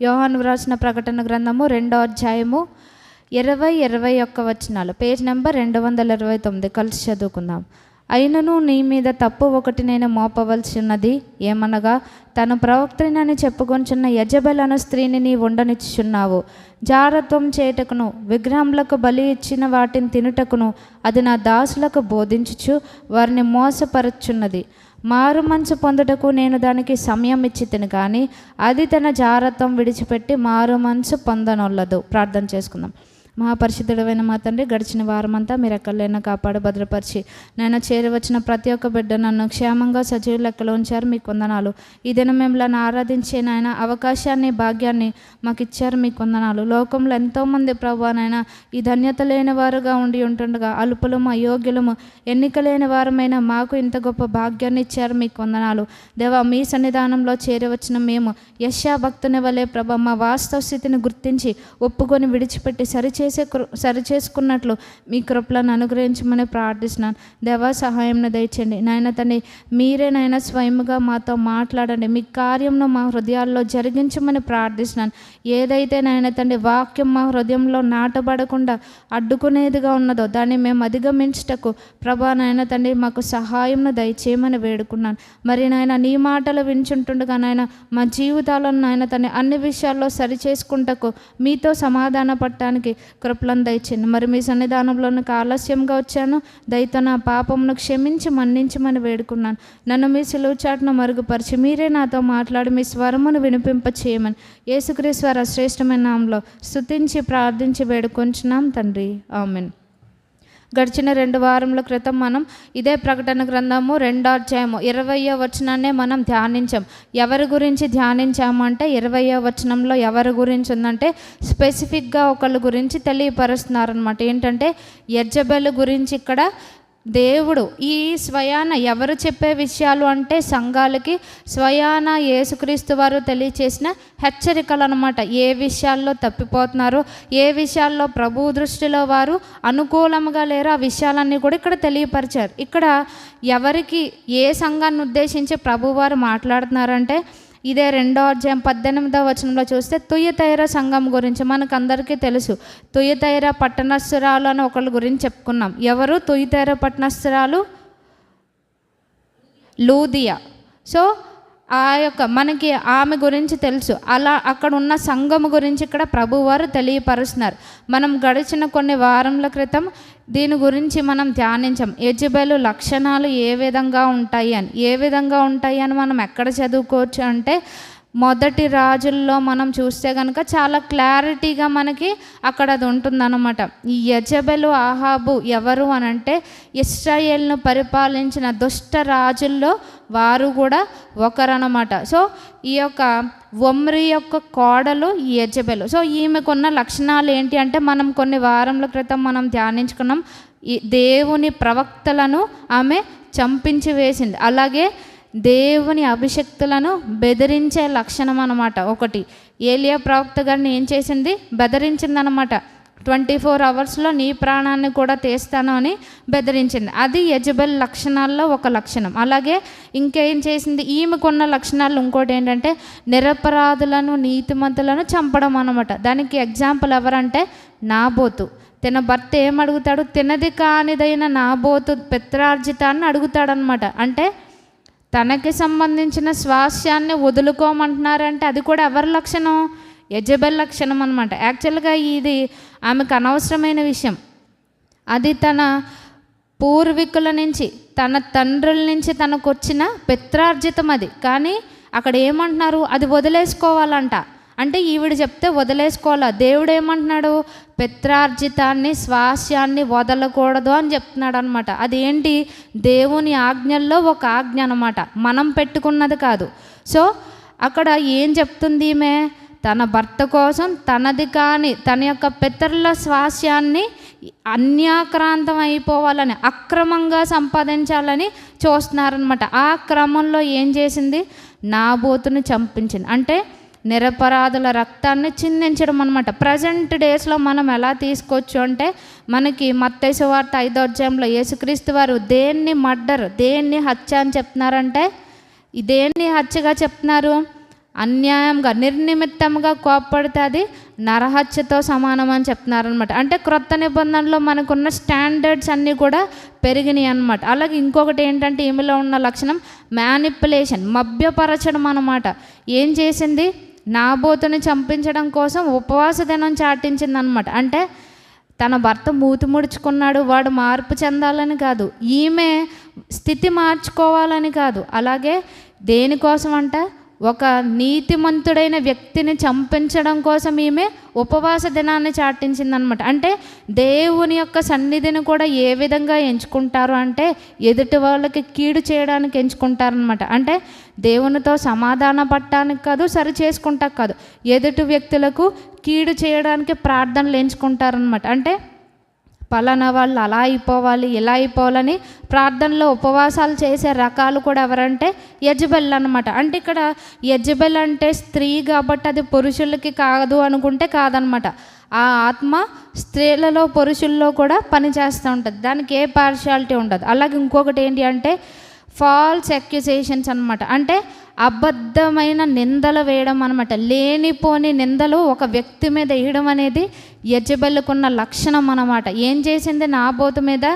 యోహాను వ్రాసిన ప్రకటన గ్రంథము 2వ అధ్యాయము 20-21 వచనాలు, పేజ్ నెంబర్ 229 కలిసి చదువుకుందాం. అయినను నీ మీద తప్పు ఒకటి నేను మోపవలసి ఉన్నది, ఏమనగా తను ప్రవక్తనని చెప్పుకొంచున్న యెజబెల్ అను స్త్రీని నీ ఉండనిచ్చుచున్నావు. జారత్వం చేయుటకును విగ్రహములకు బలి ఇచ్చిన వాటిని తినుటకును అది నా దాసులకు బోధించుచు వారిని మోసపరచున్నది. మారు మనసు పొందుటకు నేను దానికి సమయం ఇచ్చితిని, కానీ అది తన జారత్వం విడిచిపెట్టి మారు మనసు పొందనొల్లదు. ప్రార్థన చేసుకుందాం. మహాపరిశుద్ధుడైన మా తండ్రి, గడిచిన వారమంతా మీరు ఎక్కడైనా కాపాడు భద్రపరిచి నేను చేరవచ్చిన ప్రతి ఒక్క బిడ్డ నన్ను క్షేమంగా సజీవ లెక్కలో ఉంచారు, మీకు వందనాలు. ఈ దినం మిమ్మల్ని ఆరాధించే నాయన అవకాశాన్ని భాగ్యాన్ని మాకు ఇచ్చారు, మీకు వందనాలు. లోకంలో ఎంతోమంది ప్రభువా నాయన ఈ ధన్యత లేని వారుగా ఉండి ఉంటుండగా అల్పులము అయోగ్యులము ఎన్నిక లేని వారమైన మాకు ఇంత గొప్ప భాగ్యాన్ని ఇచ్చారు, మీకు వందనాలు. దేవా, మీ సన్నిధానంలో చేరవచ్చిన మేము యెషయా భక్తుని వలె ప్రభా మా వాస్తవ స్థితిని గుర్తించి ఒప్పుకొని విడిచిపెట్టి సరిచేసుకున్నట్లు మీ కృపలను అనుగ్రహించమని ప్రార్థిస్తున్నాను. దేవా, సహాయం దయచేయండి నాయన తండ్రి. మీరే నాయన స్వయముగా మాతో మాట్లాడండి, మీ కార్యంను మా హృదయాల్లో జరిగించమని ప్రార్థిస్తున్నాను. ఏదైతే నాయన తండ్రి వాక్యం మా హృదయంలో నాటబడకుండా అడ్డుకునేదిగా ఉన్నదో దాన్ని మేము అధిగమించుటకు ప్రభా నాయన తండ్రి మాకు సహాయం దయచేయమని వేడుకున్నాను. మరి నాయన నీ మాటలు వింటుండగా నాయన మా జీవితాలను నాయన తండ్రి అన్ని విషయాల్లో సరిచేసుకుంటకు మీతో సమాధాన పడటానికి కృపలను దయచేయండి. మరి మీ సన్నిధానంలోనికి ఆలస్యంగా వచ్చాను, దయతో నా పాపమును క్షమించి మన్నించమని వేడుకున్నాను. నన్ను మీ సిలువ చాటును మరుగుపరిచి మీరే నాతో మాట్లాడి మీ స్వరమును వినిపింప చేయమని యేసుక్రీస్తు వారి శ్రేష్టమైన నామములో స్తుతించి ప్రార్థించి వేడుకొంచున్నాం తండ్రి, ఆమేన్. గడిచిన 2 వారముల క్రితం మనం ఇదే ప్రకటన గ్రంథము 2వ అధ్యాయము 20వ వచనాన్నే మనం ధ్యానించాం. ఎవరి గురించి ధ్యానించాము అంటే 20వ వచనంలో ఎవరి గురించి ఉందంటే స్పెసిఫిక్గా ఒకళ్ళ గురించి తెలియపరుస్తున్నారనమాట. ఏంటంటే యెజబెల్ గురించి ఇక్కడ దేవుడు ఈ స్వయాన ఎవరు చెప్పే విషయాలు అంటే సంఘాలకి స్వయాన యేసుక్రీస్తు వారు తెలియచేసిన హెచ్చరికలు అనమాట. ఏ విషయాల్లో తప్పిపోతున్నారో, ఏ విషయాల్లో ప్రభు దృష్టిలో వారు అనుకూలంగా లేరో ఆ విషయాలన్నీ కూడా ఇక్కడ తెలియపరిచారు. ఇక్కడ ఎవరికి ఏ సంఘాన్ని ఉద్దేశించి ప్రభువారు మాట్లాడుతున్నారంటే ఇదే 2వ అధ్యాయం 18వ వచనంలో చూస్తే తుయతైర సంఘం గురించి మనకందరికీ తెలుసు. తుయతైర పట్టణస్థురాలు అని ఒకళ్ళ గురించి చెప్పుకున్నాం. ఎవరు తుయతైర పట్టణస్థురాలు? లూదియా. సో మనకి ఆమె గురించి తెలుసు. అలా అక్కడ ఉన్న సంఘము గురించి ఇక్కడ ప్రభువారు తెలియపరుస్తున్నారు. మనం గడిచిన కొన్ని వారముల క్రితం దీని గురించి మనం ధ్యానించాం. యెజబెలు లక్షణాలు ఏ విధంగా ఉంటాయి అని మనం ఎక్కడ చదువుకోవచ్చు అంటే మొదటి రాజుల్లో మనం చూస్తే కనుక చాలా క్లారిటీగా మనకి అక్కడ అది ఉంటుందన్నమాట. ఈ యెజబెలు ఆహాబు ఎవరు అనంటే ఇశ్రాయేలును పరిపాలించిన దుష్ట రాజుల్లో వారు కూడా ఒకరన్నమాట. సో ఈ యొక్క ఒమ్రి యొక్క కోడలు యెజబెలు. సో ఈమెకున్న లక్షణాలు ఏంటి అంటే మనం కొన్ని వారముల క్రితం మనం ధ్యానించుకున్నాం. ఈ దేవుని ప్రవక్తలను ఆమె చంపించి వేసింది. అలాగే దేవుని అభిషక్తులను బెదిరించే లక్షణం అన్నమాట. ఒకటి ఏలియా ప్రవక్త గారిని ఏం చేసింది? బెదిరించిందనమాట. 24 అవర్స్లో నీ ప్రాణాన్ని కూడా తీస్తాను అని బెదిరించింది. అది యెజబెల్ లక్షణాల్లో ఒక లక్షణం. అలాగే ఇంకేం చేసింది? ఈమెకున్న లక్షణాలు ఇంకోటి ఏంటంటే నిరపరాధులను నీతిమంతులను చంపడం అన్నమాట. దానికి ఎగ్జాంపుల్ ఎవరంటే నాబోతు. తన భర్త ఏమడుగుతాడు? తినది కానిదైన నాబోతు పిత్రార్జితాన్ని అడుగుతాడనమాట. అంటే తనకి సంబంధించిన స్వాస్యాన్ని వదులుకోమంటున్నారంటే అది కూడా ఎవరి లక్షణం? యెజబెల్ లక్షణం అనమాట. యాక్చువల్గా ఇది ఆమెకు అనవసరమైన విషయం. అది తన పూర్వీకుల నుంచి, తన తండ్రుల నుంచి తనకు వచ్చిన పిత్రార్జితం అది. కానీ అక్కడ ఏమంటున్నారు? అది వదిలేసుకోవాలంట. అంటే ఈవిడ చెప్తే వదిలేసుకోవాలా. దేవుడు ఏమంటున్నాడు? పిత్రార్జితాన్ని స్వాస్యాన్ని వదలకూడదు అని చెప్తున్నాడు అనమాట. అదేంటి? దేవుని ఆజ్ఞల్లో ఒక ఆజ్ఞ అనమాట, మనం పెట్టుకున్నది కాదు. సో అక్కడ ఏం చెప్తుంది ఈమె? తన భర్త కోసం తనది కాని తన యొక్క పితరుల స్వాస్యాన్ని అన్యాక్రాంతం అయిపోవాలని, అక్రమంగా సంపాదించాలని చూస్తున్నారనమాట. ఆ క్రమంలో ఏం చేసింది? నాబోతుని చంపించింది. అంటే నిరపరాధుల రక్తాన్ని చిందించడం అనమాట. ప్రజెంట్ డేస్లో మనం ఎలా తీసుకోవచ్చు అంటే మనకి మత్తయి సువార్త 5వ అధ్యాయంలో యేసుక్రీస్తు వారు దేన్ని హత్య అని చెప్తున్నారంటే దేన్ని హత్యగా చెప్తున్నారు? అన్యాయంగా నిర్నిమిత్తంగా కోప్పడితే అది నరహత్యతో సమానం అని చెప్తున్నారనమాట. అంటే క్రొత్త నిబంధనలో మనకున్న స్టాండర్డ్స్ అన్నీ కూడా పెరిగినాయి అనమాట. అలాగే ఇంకొకటి ఏంటంటే ఈమెలో ఉన్న లక్షణం మ్యానిపులేషన్, మభ్యపరచడం అనమాట. ఏం చేసింది? నాబోతుని చంపించడం కోసం ఉపవాస దినం చాటించింది అనమాట. అంటే తన భర్త మూతి ముడుచుకున్నాడు, వాడు మార్పు చెందాలని కాదు, ఈమె స్థితి మార్చుకోవాలని కాదు. అలాగే దేనికోసం అంట? ఒక నీతిమంతుడైన వ్యక్తిని చంపించడం కోసం ఈమె ఉపవాస దినాన్ని చాటించిందనమాట. అంటే దేవుని యొక్క సన్నిధిని కూడా ఏ విధంగా ఎంచుకుంటారు అంటే ఎదుటి వాళ్ళకి కీడు చేయడానికి ఎంచుకుంటారనమాట. అంటే దేవునితో సమాధాన పడటానికి కాదు, సరి చేసుకుంటానికి కాదు, ఎదుటి వ్యక్తులకు కీడు చేయడానికి ప్రార్థనలు ఎంచుకుంటారనమాట. అంటే పలానా వాళ్ళు అలా అయిపోవాలి, ఇలా అయిపోవాలని ప్రార్థనలో ఉపవాసాలు చేసే రకాలు కూడా ఎవరంటే యెజబెల్ అనమాట. అంటే ఇక్కడ యెజబెల్ అంటే స్త్రీ కాబట్టి అది పురుషులకి కాదు అనుకుంటే కాదనమాట. ఆ ఆత్మ స్త్రీలలో పురుషుల్లో కూడా పనిచేస్తూ ఉంటుంది, దానికి ఏ పార్షియాలిటీ ఉండదు. అలాగే ఇంకొకటి ఏంటి అంటే ఫాల్స్ అక్యుజేషన్స్ అనమాట. అంటే అబద్ధమైన నిందలు వేయడం అనమాట. లేనిపోని నిందలు ఒక వ్యక్తి మీద వేయడం అనేది యెజబెలుకున్న లక్షణం అన్నమాట. ఏం చేసింది? నాబోతు మీద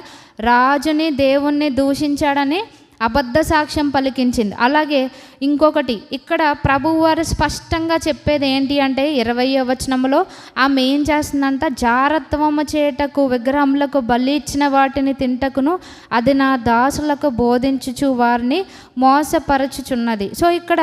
రాజుని దేవుణ్ణి దూషించాడని అబద్ధ సాక్ష్యం పలికించింది. అలాగే ఇంకొకటి ఇక్కడ ప్రభువారు స్పష్టంగా చెప్పేది ఏంటి అంటే 20వ వచనంలో ఆమె ఏం చేస్తుందంట? జారత్వము చేటకు విగ్రహములకు బలి ఇచ్చిన వాటిని తింటకును అది నా దాసులకు బోధించుచు వారిని మోసపరచుచున్నది. సో ఇక్కడ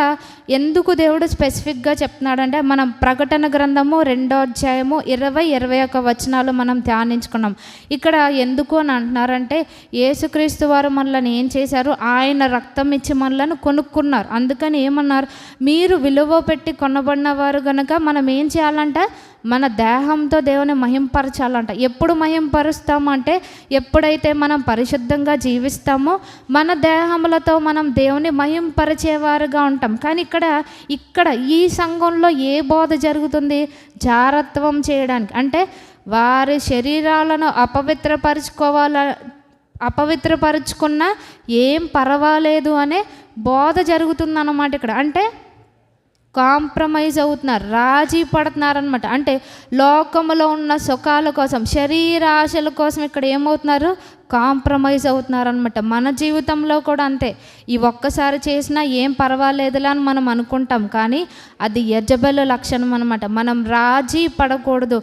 ఎందుకు దేవుడు స్పెసిఫిక్గా చెప్తున్నాడంటే మనం ప్రకటన గ్రంథము 2వ అధ్యాయము 20-21 వచనాలు మనం ధ్యానించుకున్నాం. ఇక్కడ ఎందుకు అని అంటున్నారంటే యేసుక్రీస్తు వారు మనల్ని ఏం చేశారు? ఆయన రక్తం ఇచ్చి మనలను కొనుక్కున్నారు. అందుకని ఏమన్నారు? మీరు విలువ పెట్టి కొనబడిన వారు కనుక మనం ఏం చేయాలంట? మన దేహంతో దేవుని మహింపరచాలంట. ఎప్పుడు మహింపరుస్తామంటే ఎప్పుడైతే మనం పరిశుద్ధంగా జీవిస్తామో మన దేహములతో మనం దేవుని మహింపరిచేవారుగా ఉంటాం. కానీ ఇక్కడ ఈ సంఘంలో ఏ బోధ జరుగుతుంది? జారత్వం చేయడానికి, అంటే వారి శరీరాలను అపవిత్రపరుచుకున్నా ఏం పర్వాలేదు అనే బోధ జరుగుతుందన్నమాట ఇక్కడ. అంటే కాంప్రమైజ్ అవుతున్నారు, రాజీ పడుతున్నారనమాట. అంటే లోకములో ఉన్న సుఖాల కోసం, శరీరాశల కోసం ఇక్కడ ఏమవుతున్నారు? కాంప్రమైజ్ అవుతున్నారనమాట. మన జీవితంలో కూడా అంతే. ఈ ఒక్కసారి చేసినా ఏం పర్వాలేదులే అని మనం అనుకుంటాం, కానీ అది యెజబెలు లక్షణం అనమాట. మనం రాజీ పడకూడదు.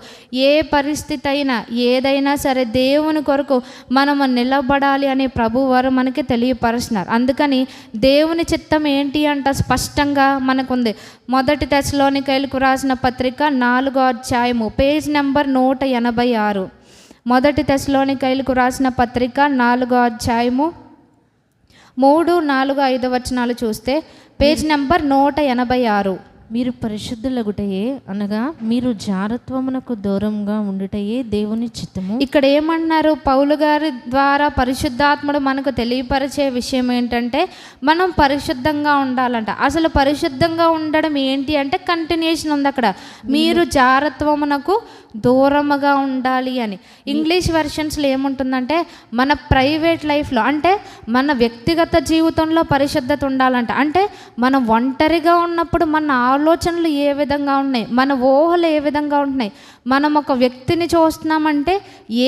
ఏ పరిస్థితి అయినా ఏదైనా సరే దేవుని కొరకు మనము నిలబడాలి అని ప్రభువారు మనకి తెలియపరుస్తున్నారు. అందుకని దేవుని చిత్తం ఏంటి అంట స్పష్టంగా మనకుంది. 1 తెస్సలోనికైలకు రాసిన పత్రిక 4వ అధ్యాయము పేజ్ నెంబర్ 186. 1 తెస్సలోనికైలకు రాసిన పత్రిక 4వ అధ్యాయము 3, 4, 5 వచనాలు చూస్తే పేజ్ నెంబర్ 186. మీరు పరిశుద్ధులగుటయే అనగా మీరు జారత్వమునకు దూరంగా ఉండుటయే దేవుని చిత్తము. ఇక్కడ ఏమన్నారు? పౌలు గారి ద్వారా పరిశుద్ధాత్ముడు మనకు తెలియపరిచే విషయం ఏంటంటే మనం పరిశుద్ధంగా ఉండాలంట. అసలు పరిశుద్ధంగా ఉండడం ఏంటి అంటే కంటిన్యూషన్ ఉంది అక్కడ. మీరు జారత్వమునకు దూరముగా ఉండాలి అని. ఇంగ్లీష్ వెర్షన్స్లో ఏముంటుందంటే మన ప్రైవేట్ లైఫ్లో, అంటే మన వ్యక్తిగత జీవితంలో పరిశుద్ధత ఉండాలంట. అంటే మనం ఒంటరిగా ఉన్నప్పుడు మన ఆలోచనలు ఏ విధంగా ఉన్నాయి, మన ఊహలు ఏ విధంగా ఉంటున్నాయి, మనం ఒక వ్యక్తిని చూస్తున్నామంటే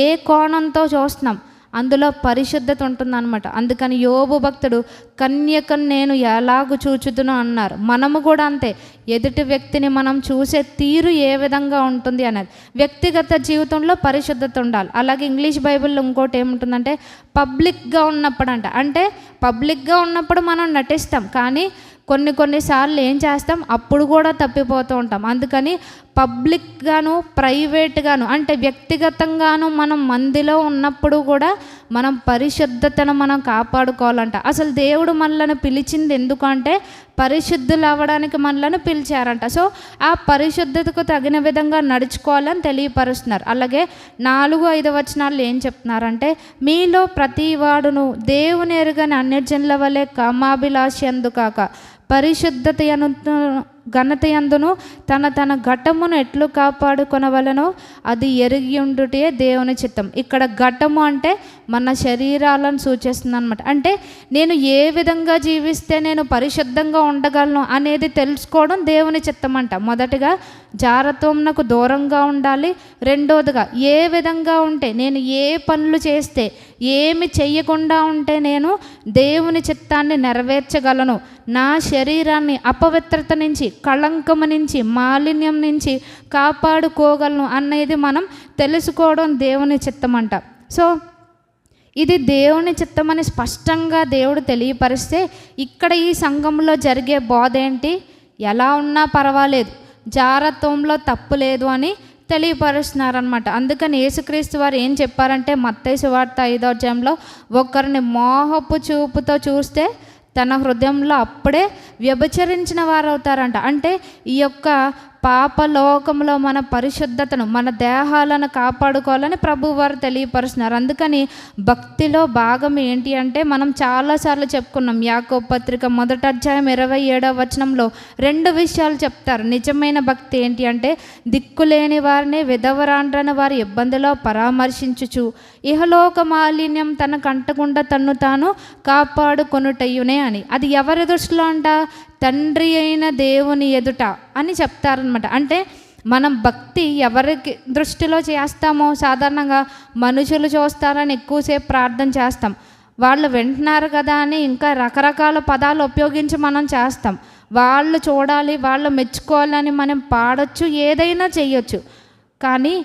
ఏ కోణంతో చూస్తున్నాం, అందులో పరిశుద్ధత ఉంటుందన్నమాట. అందుకని యోబు భక్తుడు కన్యకను నేను ఎలాగూ చూచుదును అన్నారు. మనము కూడా అంతే. ఎదుటి వ్యక్తిని మనం చూసే తీరు ఏ విధంగా ఉంటుంది అనేది వ్యక్తిగత జీవితంలో పరిశుద్ధత ఉండాలి. అలాగే ఇంగ్లీష్ బైబిల్లో ఇంకోటి ఏముంటుందంటే పబ్లిక్గా ఉన్నప్పుడు అంట. అంటే పబ్లిక్గా ఉన్నప్పుడు మనం నటిస్తాం, కానీ కొన్నిసార్లు ఏం చేస్తాం? అప్పుడు కూడా తప్పిపోతూ ఉంటాం. అందుకని పబ్లిక్గాను ప్రైవేట్గాను అంటే వ్యక్తిగతంగాను మనం మందిలో ఉన్నప్పుడు కూడా మనం పరిశుద్ధతను మనం కాపాడుకోవాలంట. అసలు దేవుడు మనల్ని పిలిచింది ఎందుకంటే పరిశుద్ధులు అవ్వడానికి మనల్ని పిలిచారంట. సో ఆ పరిశుద్ధతకు తగిన విధంగా నడుచుకోవాలని తెలియపరుస్తున్నారు. అలాగే 4, 5 వచనాలు ఏం చెప్తున్నారంటే మీలో ప్రతి వాడును దేవుని ఎరుగని అన్యజనుల వలె కామాభిలాషి అందుకాక ఘనత యందును తన ఘటమును ఎట్లు కాపాడుకొనవలనో అది ఎరిగి ఉండుటే దేవుని చిత్తం. ఇక్కడ ఘటము అంటే మన శరీరాలను సూచిస్తుంది అనమాట. అంటే నేను ఏ విధంగా జీవిస్తే నేను పరిశుద్ధంగా ఉండగలను అనేది తెలుసుకోవడం దేవుని చిత్తం అంట. మొదటిగా జారత్వమునకు దూరంగా ఉండాలి. రెండోదిగా ఏ విధంగా ఉంటే, నేను ఏ పనులు చేస్తే, ఏమి చెయ్యకుండా ఉంటే నేను దేవుని చిత్తాన్ని నెరవేర్చగలను, నా శరీరాన్ని అపవిత్రత నుంచి, కళంకము నుంచి, మాలిన్యం నుంచి కాపాడుకోగలను అనేది మనం తెలుసుకోవడం దేవుని చిత్తం అంట. సో ఇది దేవుని చిత్తమని స్పష్టంగా దేవుడు తెలియపరిస్తే, ఇక్కడ ఈ సంఘంలో జరిగే బోధ ఏంటి? ఎలా ఉన్నా పర్వాలేదు, జారత్వంలో తప్పు లేదు అని తెలియపరుస్తున్నారనమాట. అందుకని యేసుక్రీస్తు వారు ఏం చెప్పారంటే, మత్తయి సువార్త 5వ అధ్యాయంలో, ఒకరిని మోహపు చూపుతో చూస్తే తన హృదయంలో అప్పుడే వ్యభిచరించిన వారు అవుతారంట. అంటే ఈ యొక్క పాపలోకంలో మన పరిశుద్ధతను, మన దేహాలను కాపాడుకోవాలని ప్రభువారు తెలియపరుస్తున్నారు. అందుకని భక్తిలో భాగం ఏంటి అంటే, మనం చాలాసార్లు చెప్పుకున్నాం. యాకోబు పత్రిక 1వ అధ్యాయం 27వ వచనంలో 2 విషయాలు చెప్తారు. నిజమైన భక్తి ఏంటి అంటే, దిక్కులేని వారిని, విధవరాండ్రని వారి ఇబ్బందిలో పరామర్శించుచు ఇహలోక మాలిన్యం తనకు అంటకుండా తన్ను తాను కాపాడుకొనుటయ్యునే అని. అది ఎవరి దృష్టిలో అంట? తండ్రి అయిన దేవుని ఎదుట అని చెప్తారనమాట. అంటే మనం భక్తి ఎవరికి దృష్టిలో చేస్తామో, సాధారణంగా మనుషులు చూస్తారని ఎక్కువసేపు ప్రార్థన చేస్తాం, వాళ్ళు వింటున్నారు కదా అని ఇంకా రకరకాల పదాలు ఉపయోగించి మనం చేస్తాం. వాళ్ళు చూడాలి, వాళ్ళు మెచ్చుకోవాలని మనం పాడొచ్చు, ఏదైనా చెయ్యొచ్చు. కానీ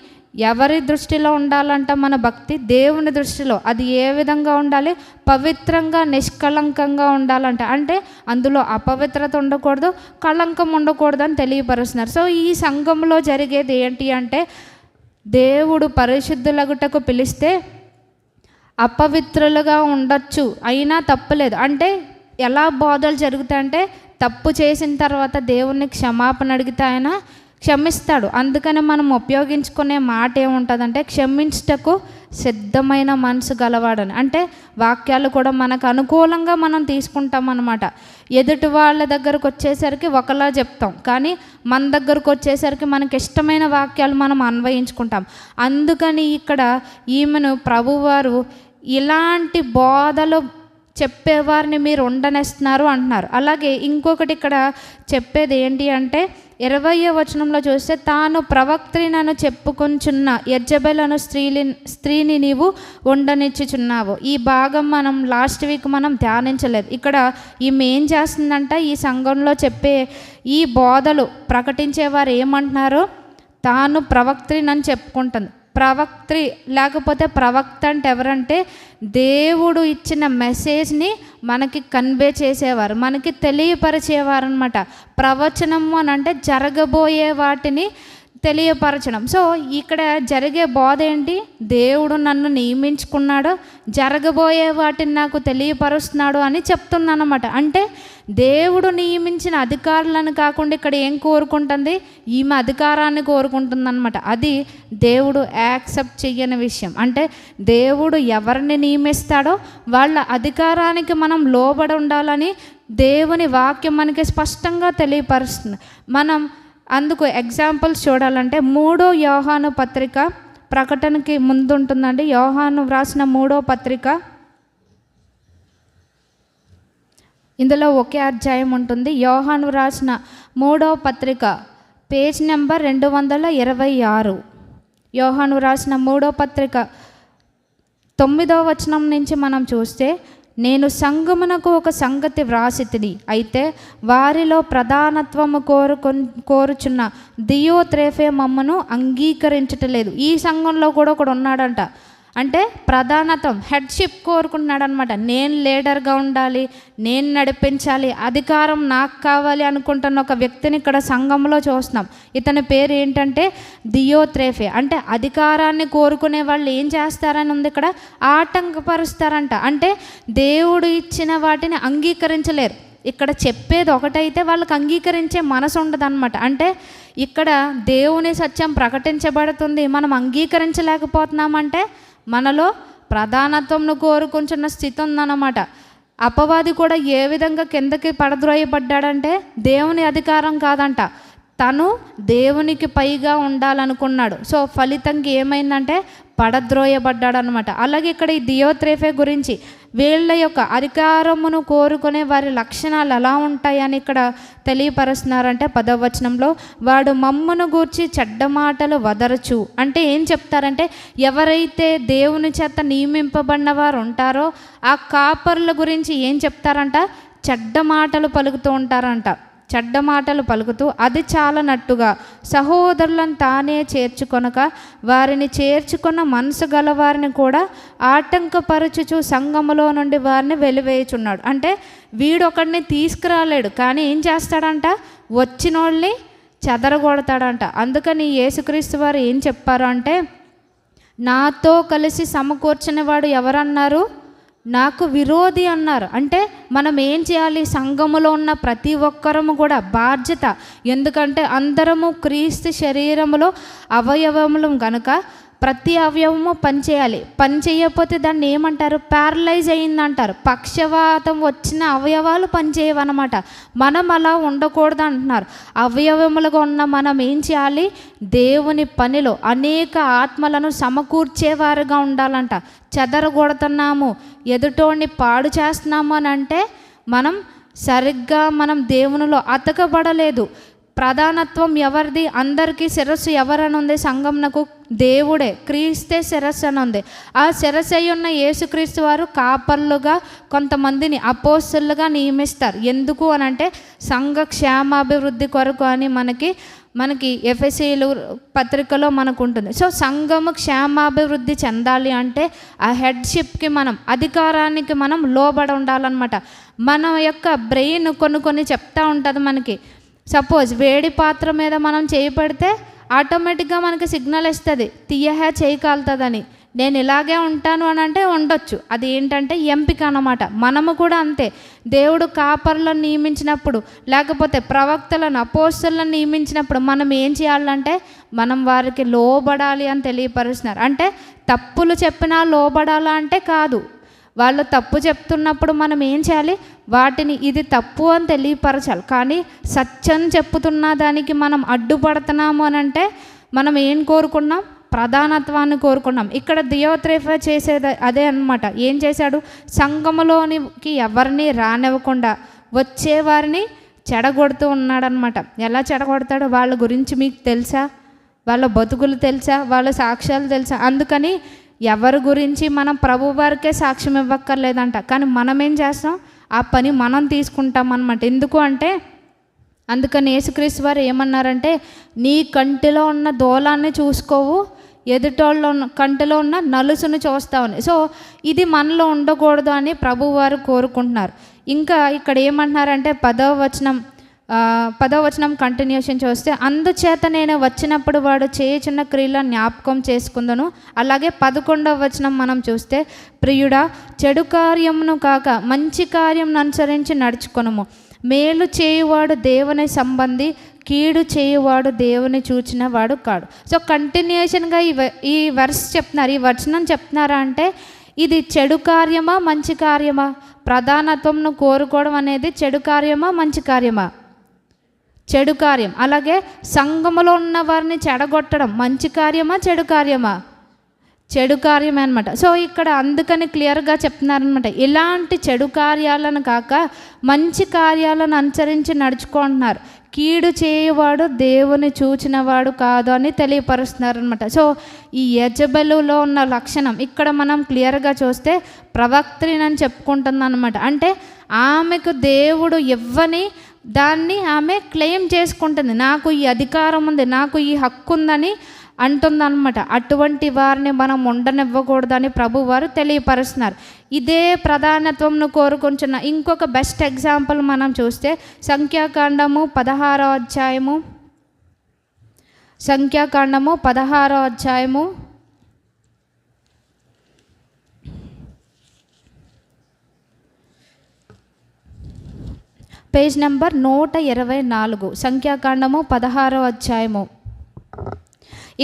ఎవరి దృష్టిలో ఉండాలంట మన భక్తి? దేవుని దృష్టిలో. అది ఏ విధంగా ఉండాలి? పవిత్రంగా, నిష్కళంకంగా ఉండాలంట. అంటే అందులో అపవిత్రత ఉండకూడదు, కళంకం ఉండకూడదు అని తెలియపరుస్తున్నారు. సో ఈ సంఘంలో జరిగేది ఏంటి అంటే, దేవుడు పరిశుద్ధులగుటకు పిలిస్తే అపవిత్రులుగా ఉండొచ్చు, అయినా తప్పులేదు. అంటే ఎలా బోధలు జరుగుతాయంటే, తప్పు చేసిన తర్వాత దేవుణ్ణి క్షమాపణ అడిగితే ఆయన క్షమిస్తాడు. అందుకని మనం ఉపయోగించుకునే మాట ఏముంటుందంటే, క్షమించుటకు సిద్ధమైన మనసు గలవాడని. అంటే వాక్యాలు కూడా మనకు అనుకూలంగా మనం తీసుకుంటాం అన్నమాట. ఎదుటి వాళ్ళ దగ్గరకు వచ్చేసరికి ఒకలా చెప్తాం, కానీ మన దగ్గరకు వచ్చేసరికి మనకి ఇష్టమైన వాక్యాలు మనం అన్వయించుకుంటాం. అందుకని ఇక్కడ ఈమెను ప్రభువారు ఇలాంటి బోధలు చెప్పేవారిని మీరు ఉండనేస్తున్నారు అంటున్నారు. అలాగే ఇంకొకటి ఇక్కడ చెప్పేది ఏంటి అంటే, 20వ వచనంలో చూస్తే, తాను ప్రవక్త్రినను చెప్పుకొంచున్న యెజబెలను స్త్రీని నీవు ఉండనిచ్చుచున్నావు. ఈ భాగం మనం లాస్ట్ వీక్ మనం ధ్యానించలేదు. ఇక్కడ ఈమె ఏం చేస్తుందంట, ఈ సంఘంలో చెప్పే ఈ బోధలు ప్రకటించేవారు ఏమంటున్నారు? తాను ప్రవక్త్రినని చెప్పుకుంటుంది. ప్రవక్త్రి లేకపోతే ప్రవక్త అంటే ఎవరంటే, దేవుడు ఇచ్చిన మెసేజ్ని మనకి కన్వే చేసేవారు, మనకి తెలియపరిచేవారు అనమాట. ప్రవచనము అని అంటే జరగబోయే వాటిని తెలియపరచడం. సో ఇక్కడ జరిగే బోధ ఏంటి? దేవుడు నన్ను నియమించుకున్నాడు, జరగబోయే వాటిని నాకు తెలియపరుస్తున్నాడు అని చెప్తుందన్నమాట. అంటే దేవుడు నియమించిన అధికారులను కాకుండా ఇక్కడ ఏం కోరుకుంటుంది? ఈమె అధికారాన్ని కోరుకుంటుందన్నమాట. అది దేవుడు యాక్సెప్ట్ చెయ్యని విషయం. అంటే దేవుడు ఎవరిని నియమిస్తాడో వాళ్ళ అధికారానికి మనం లోబడి ఉండాలని దేవుని వాక్యం మనకి స్పష్టంగా తెలియపరుస్తుంది. మనం అందుకు ఎగ్జాంపుల్స్ చూడాలంటే, 3వ యోహాను పత్రిక ప్రకటనకి ముందు ఉంటుందండి. యోహాను వ్రాసిన 3వ పత్రిక, ఇందులో ఒకే అధ్యాయం ఉంటుంది. యోహాను వ్రాసిన 3వ పత్రిక పేజ్ నెంబర్ 226. యోహాను వ్రాసిన 3వ పత్రిక 9వ వచనం నుంచి మనం చూస్తే, నేను సంఘమునకు ఒక సంగతి వ్రాసితిని, అయితే వారిలో ప్రధానత్వము కోరుచున్న దియోత్రేఫే మమ్మను అంగీకరించటలేదు. ఈ సంఘంలో కూడా ఒకడు ఉన్నాడంట. అంటే ప్రధానత్వం, హెడ్షిప్ కోరుకుంటున్నాడు అనమాట. నేను లీడర్గా ఉండాలి, నేను నడిపించాలి, అధికారం నాకు కావాలి అనుకుంటున్న ఒక వ్యక్తిని ఇక్కడ సంఘంలో చూస్తున్నాం. ఇతని పేరు ఏంటంటే దియోత్రేఫే. అంటే అధికారాన్ని కోరుకునే వాళ్ళు ఏం చేస్తారని ఉంది ఇక్కడ? ఆటంకపరుస్తారంట. అంటే దేవుడు ఇచ్చిన వాటిని అంగీకరించలేరు. ఇక్కడ చెప్పేది ఒకటైతే వాళ్ళకి అంగీకరించే మనసు ఉండదన్నమాట. అంటే ఇక్కడ దేవుని సత్యం ప్రకటించబడుతుంది, మనం అంగీకరించలేకపోతున్నామంటే మనలో ప్రధానత్వంను కోరుకుంటున్న స్థితి ఉందన్నమాట. అపవాది కూడా ఏ విధంగా కిందకి పడద్రోయబడ్డాడంటే దేవుని అధికారం కాదంట, తను దేవునికి పైగా ఉండాలనుకున్నాడు. సో ఫలితంగా ఏమైందంటే పడద్రోయబడ్డాడు అనమాట. అలాగే ఇక్కడ ఈ దియోత్రేఫే గురించి వీళ్ళ యొక్క అధికారమును కోరుకునే వారి లక్షణాలు ఎలా ఉంటాయని ఇక్కడ తెలియపరుస్తున్నారంటే 10వ వచనంలో, వాడు మమ్మును గూర్చి చెడ్డ మాటలు వదరచు. అంటే ఏం చెప్తారంటే ఎవరైతే దేవుని చేత నియమింపబడిన వారు ఉంటారో ఆ కాపర్ల గురించి ఏం చెప్తారంట, చెడ్డ మాటలు పలుకుతూ ఉంటారంట. చెడ్డ మాటలు పలుకుతూ అది చాలనట్టుగా సహోదరులను తానే చేర్చుకొనక వారిని చేర్చుకున్న మనసు గలవారిని కూడా ఆటంకపరచుచు సంఘములో నుండి వారిని వెలివేయుచున్నాడు. అంటే వీడొకడిని తీసుకురాలేడు, కానీ ఏం చేస్తాడంట, వచ్చినోళ్ళని చెదరగొడతాడంట. అందుకని యేసుక్రీస్తు వారు ఏం చెప్పారు అంటే, నాతో కలిసి సమకూర్చిన వాడు ఎవరన్నారు, నాకు విరోధి అన్నారు. అంటే మనం ఏం చేయాలి, సంఘములో ఉన్న ప్రతి ఒక్కరము కూడా బాధ్యత. ఎందుకంటే అందరము క్రీస్తు శరీరములో అవయవములు కనుక ప్రతి అవయవము పనిచేయాలి. పని చేయకపోతే దాన్ని ఏమంటారు, ప్యారలైజ్ అయిందంటారు. పక్షవాతం వచ్చిన అవయవాలు పనిచేయవన్నమాట. మనం అలా ఉండకూడదు అంటున్నారు. అవయవములుగా ఉన్న మనం ఏం చేయాలి, దేవుని పనిలో అనేక ఆత్మలను సమకూర్చేవారుగా ఉండాలంట. చెదరగొడుతున్నాము, ఎదుటోడిని పాడు చేస్తున్నాము అని అంటే మనం దేవునిలో అతకబడలేదు. ప్రధానత్వం ఎవరిది, అందరికీ శిరస్సు ఎవరని ఉంది, సంఘంనకు దేవుడే, క్రీస్తే శిరస్సు అని ఉంది. ఆ శిరస్సు అయి ఉన్న యేసుక్రీస్తు వారు కాపర్లుగా కొంతమందిని అపోస్తలుగా నియమిస్తారు. ఎందుకు అని అంటే సంఘ క్షేమాభివృద్ధి కొరకు అని మనకి ఎఫెసీలు పత్రికలో మనకు ఉంటుంది. సో సంఘము క్షేమాభివృద్ధి చెందాలి అంటే ఆ హెడ్షిప్కి అధికారానికి లోబడి ఉండాలన్నమాట. మన యొక్క బ్రెయిన్ కొన్ని చెప్తూ ఉంటుంది మనకి. సపోజ్ వేడి పాత్ర మీద మనం చేయి పెడితే ఆటోమేటిక్గా మనకి సిగ్నల్ ఇస్తుంది, తీయహే చేయి కాలుతుందని. నేను ఇలాగే ఉంటాను అని అంటే ఉండొచ్చు. అది ఏంటంటే ఎంపిక అన్నమాట. మనము కూడా అంతే. దేవుడు కాపర్లను నియమించినప్పుడు, లేకపోతే ప్రవక్తలను అపోస్తలను నియమించినప్పుడు మనం ఏం చేయాలంటే మనం వారికి లోబడాలి అని తెలియపరుస్తున్నారు. అంటే తప్పులు చెప్పినా లోబడాలా అంటే కాదు. వాళ్ళు తప్పు చెప్తున్నప్పుడు మనం ఏం చేయాలి, వాటిని ఇది తప్పు అని తెలియపరచాలి. కానీ సత్యం చెప్పుతున్న దానికి మనం అడ్డుపడుతున్నాము అని అంటే మనం ఏం కోరుకున్నాం, ప్రధానత్వాన్ని కోరుకున్నాం. ఇక్కడ దియోత్రేఫే చేసేది అదే అన్నమాట. ఏం చేశాడు, సంఘములోనికి ఎవరిని రానివ్వకుండా వచ్చేవారిని చెడగొడుతూ ఉన్నాడనమాట. ఎలా చెడగొడతాడో వాళ్ళ గురించి మీకు తెలుసా, వాళ్ళ బతుకులు తెలుసా, వాళ్ళ సాక్ష్యాలు తెలుసా. అందుకని ఎవరి గురించి మనం ప్రభు వారికే సాక్ష్యం ఇవ్వక్కర్లేదంట. కానీ మనం ఏం చేస్తాం, ఆ పని మనం తీసుకుంటాం అన్నమాట. ఎందుకు అంటే అందుకని యేసుక్రీస్తు వారు ఏమన్నారంటే, నీ కంటిలో ఉన్న దూలాన్ని చూసుకోవు, ఎదుటోళ్ళ కంటిలో ఉన్న నలుసును చూస్తామని. సో ఇది మనలో ఉండకూడదు అని ప్రభు వారు కోరుకుంటున్నారు. ఇంకా ఇక్కడ ఏమంటున్నారంటే 10వ వచనం కంటిన్యూషన్ చూస్తే, అందుచేత నేను వచ్చినప్పుడు వాడు చేయుచున్న క్రియలను జ్ఞాపకం చేసుకుందను. అలాగే 11వ వచనం మనం చూస్తే, ప్రియుడా చెడు కార్యమును కాక మంచి కార్యం అనుసరించి నడుచుకొనుము. మేలు చేయువాడు దేవుని సంబంధి, కీడు చేయువాడు దేవుని చూచిన వాడు కాడు. సో కంటిన్యూషన్గా ఈ వర్స్ చెప్తున్నారు, ఈ వచనం చెప్తున్నారా అంటే ఇది చెడు కార్యమా మంచి కార్యమా, ప్రధానత్వంను కోరుకోవడం అనేది చెడు కార్యమా మంచి కార్యమా, చెడు కార్యం. అలాగే సంఘములో ఉన్న వారిని చెడగొట్టడం మంచి కార్యమా చెడు కార్యమా, చెడు కార్యమే అనమాట. సో ఇక్కడ అందుకని క్లియర్గా చెప్తున్నారనమాట, ఇలాంటి చెడు కార్యాలను కాక మంచి కార్యాలను అనుసరించి నడుచుకుంటున్నారు. కీడు చేయువాడు దేవుని చూచినవాడు కాదు అని తెలియపరుస్తున్నారనమాట. సో ఈ యెజబెలులో ఉన్న లక్షణం ఇక్కడ మనం క్లియర్గా చూస్తే ప్రవక్త్రినని చెప్పుకుంటుంది అనమాట. అంటే ఆమెకు దేవుడు ఇవ్వని దాన్ని ఆమె క్లెయిమ్ చేసుకుంటుంది. నాకు ఈ అధికారం ఉంది, నాకు ఈ హక్కు ఉందని అంటుందన్నమాట. అటువంటి వారిని మనం ఉండనివ్వకూడదని ప్రభు వారు తెలియపరుస్తున్నారు. ఇదే ప్రధానత్వంను కోరుకుంటున్న ఇంకొక బెస్ట్ ఎగ్జాంపుల్ మనం చూస్తే సంఖ్యాకాండము 16వ అధ్యాయము పేజ్ నెంబర్ 124, సంఖ్యాకాండము 16వ అధ్యాయము.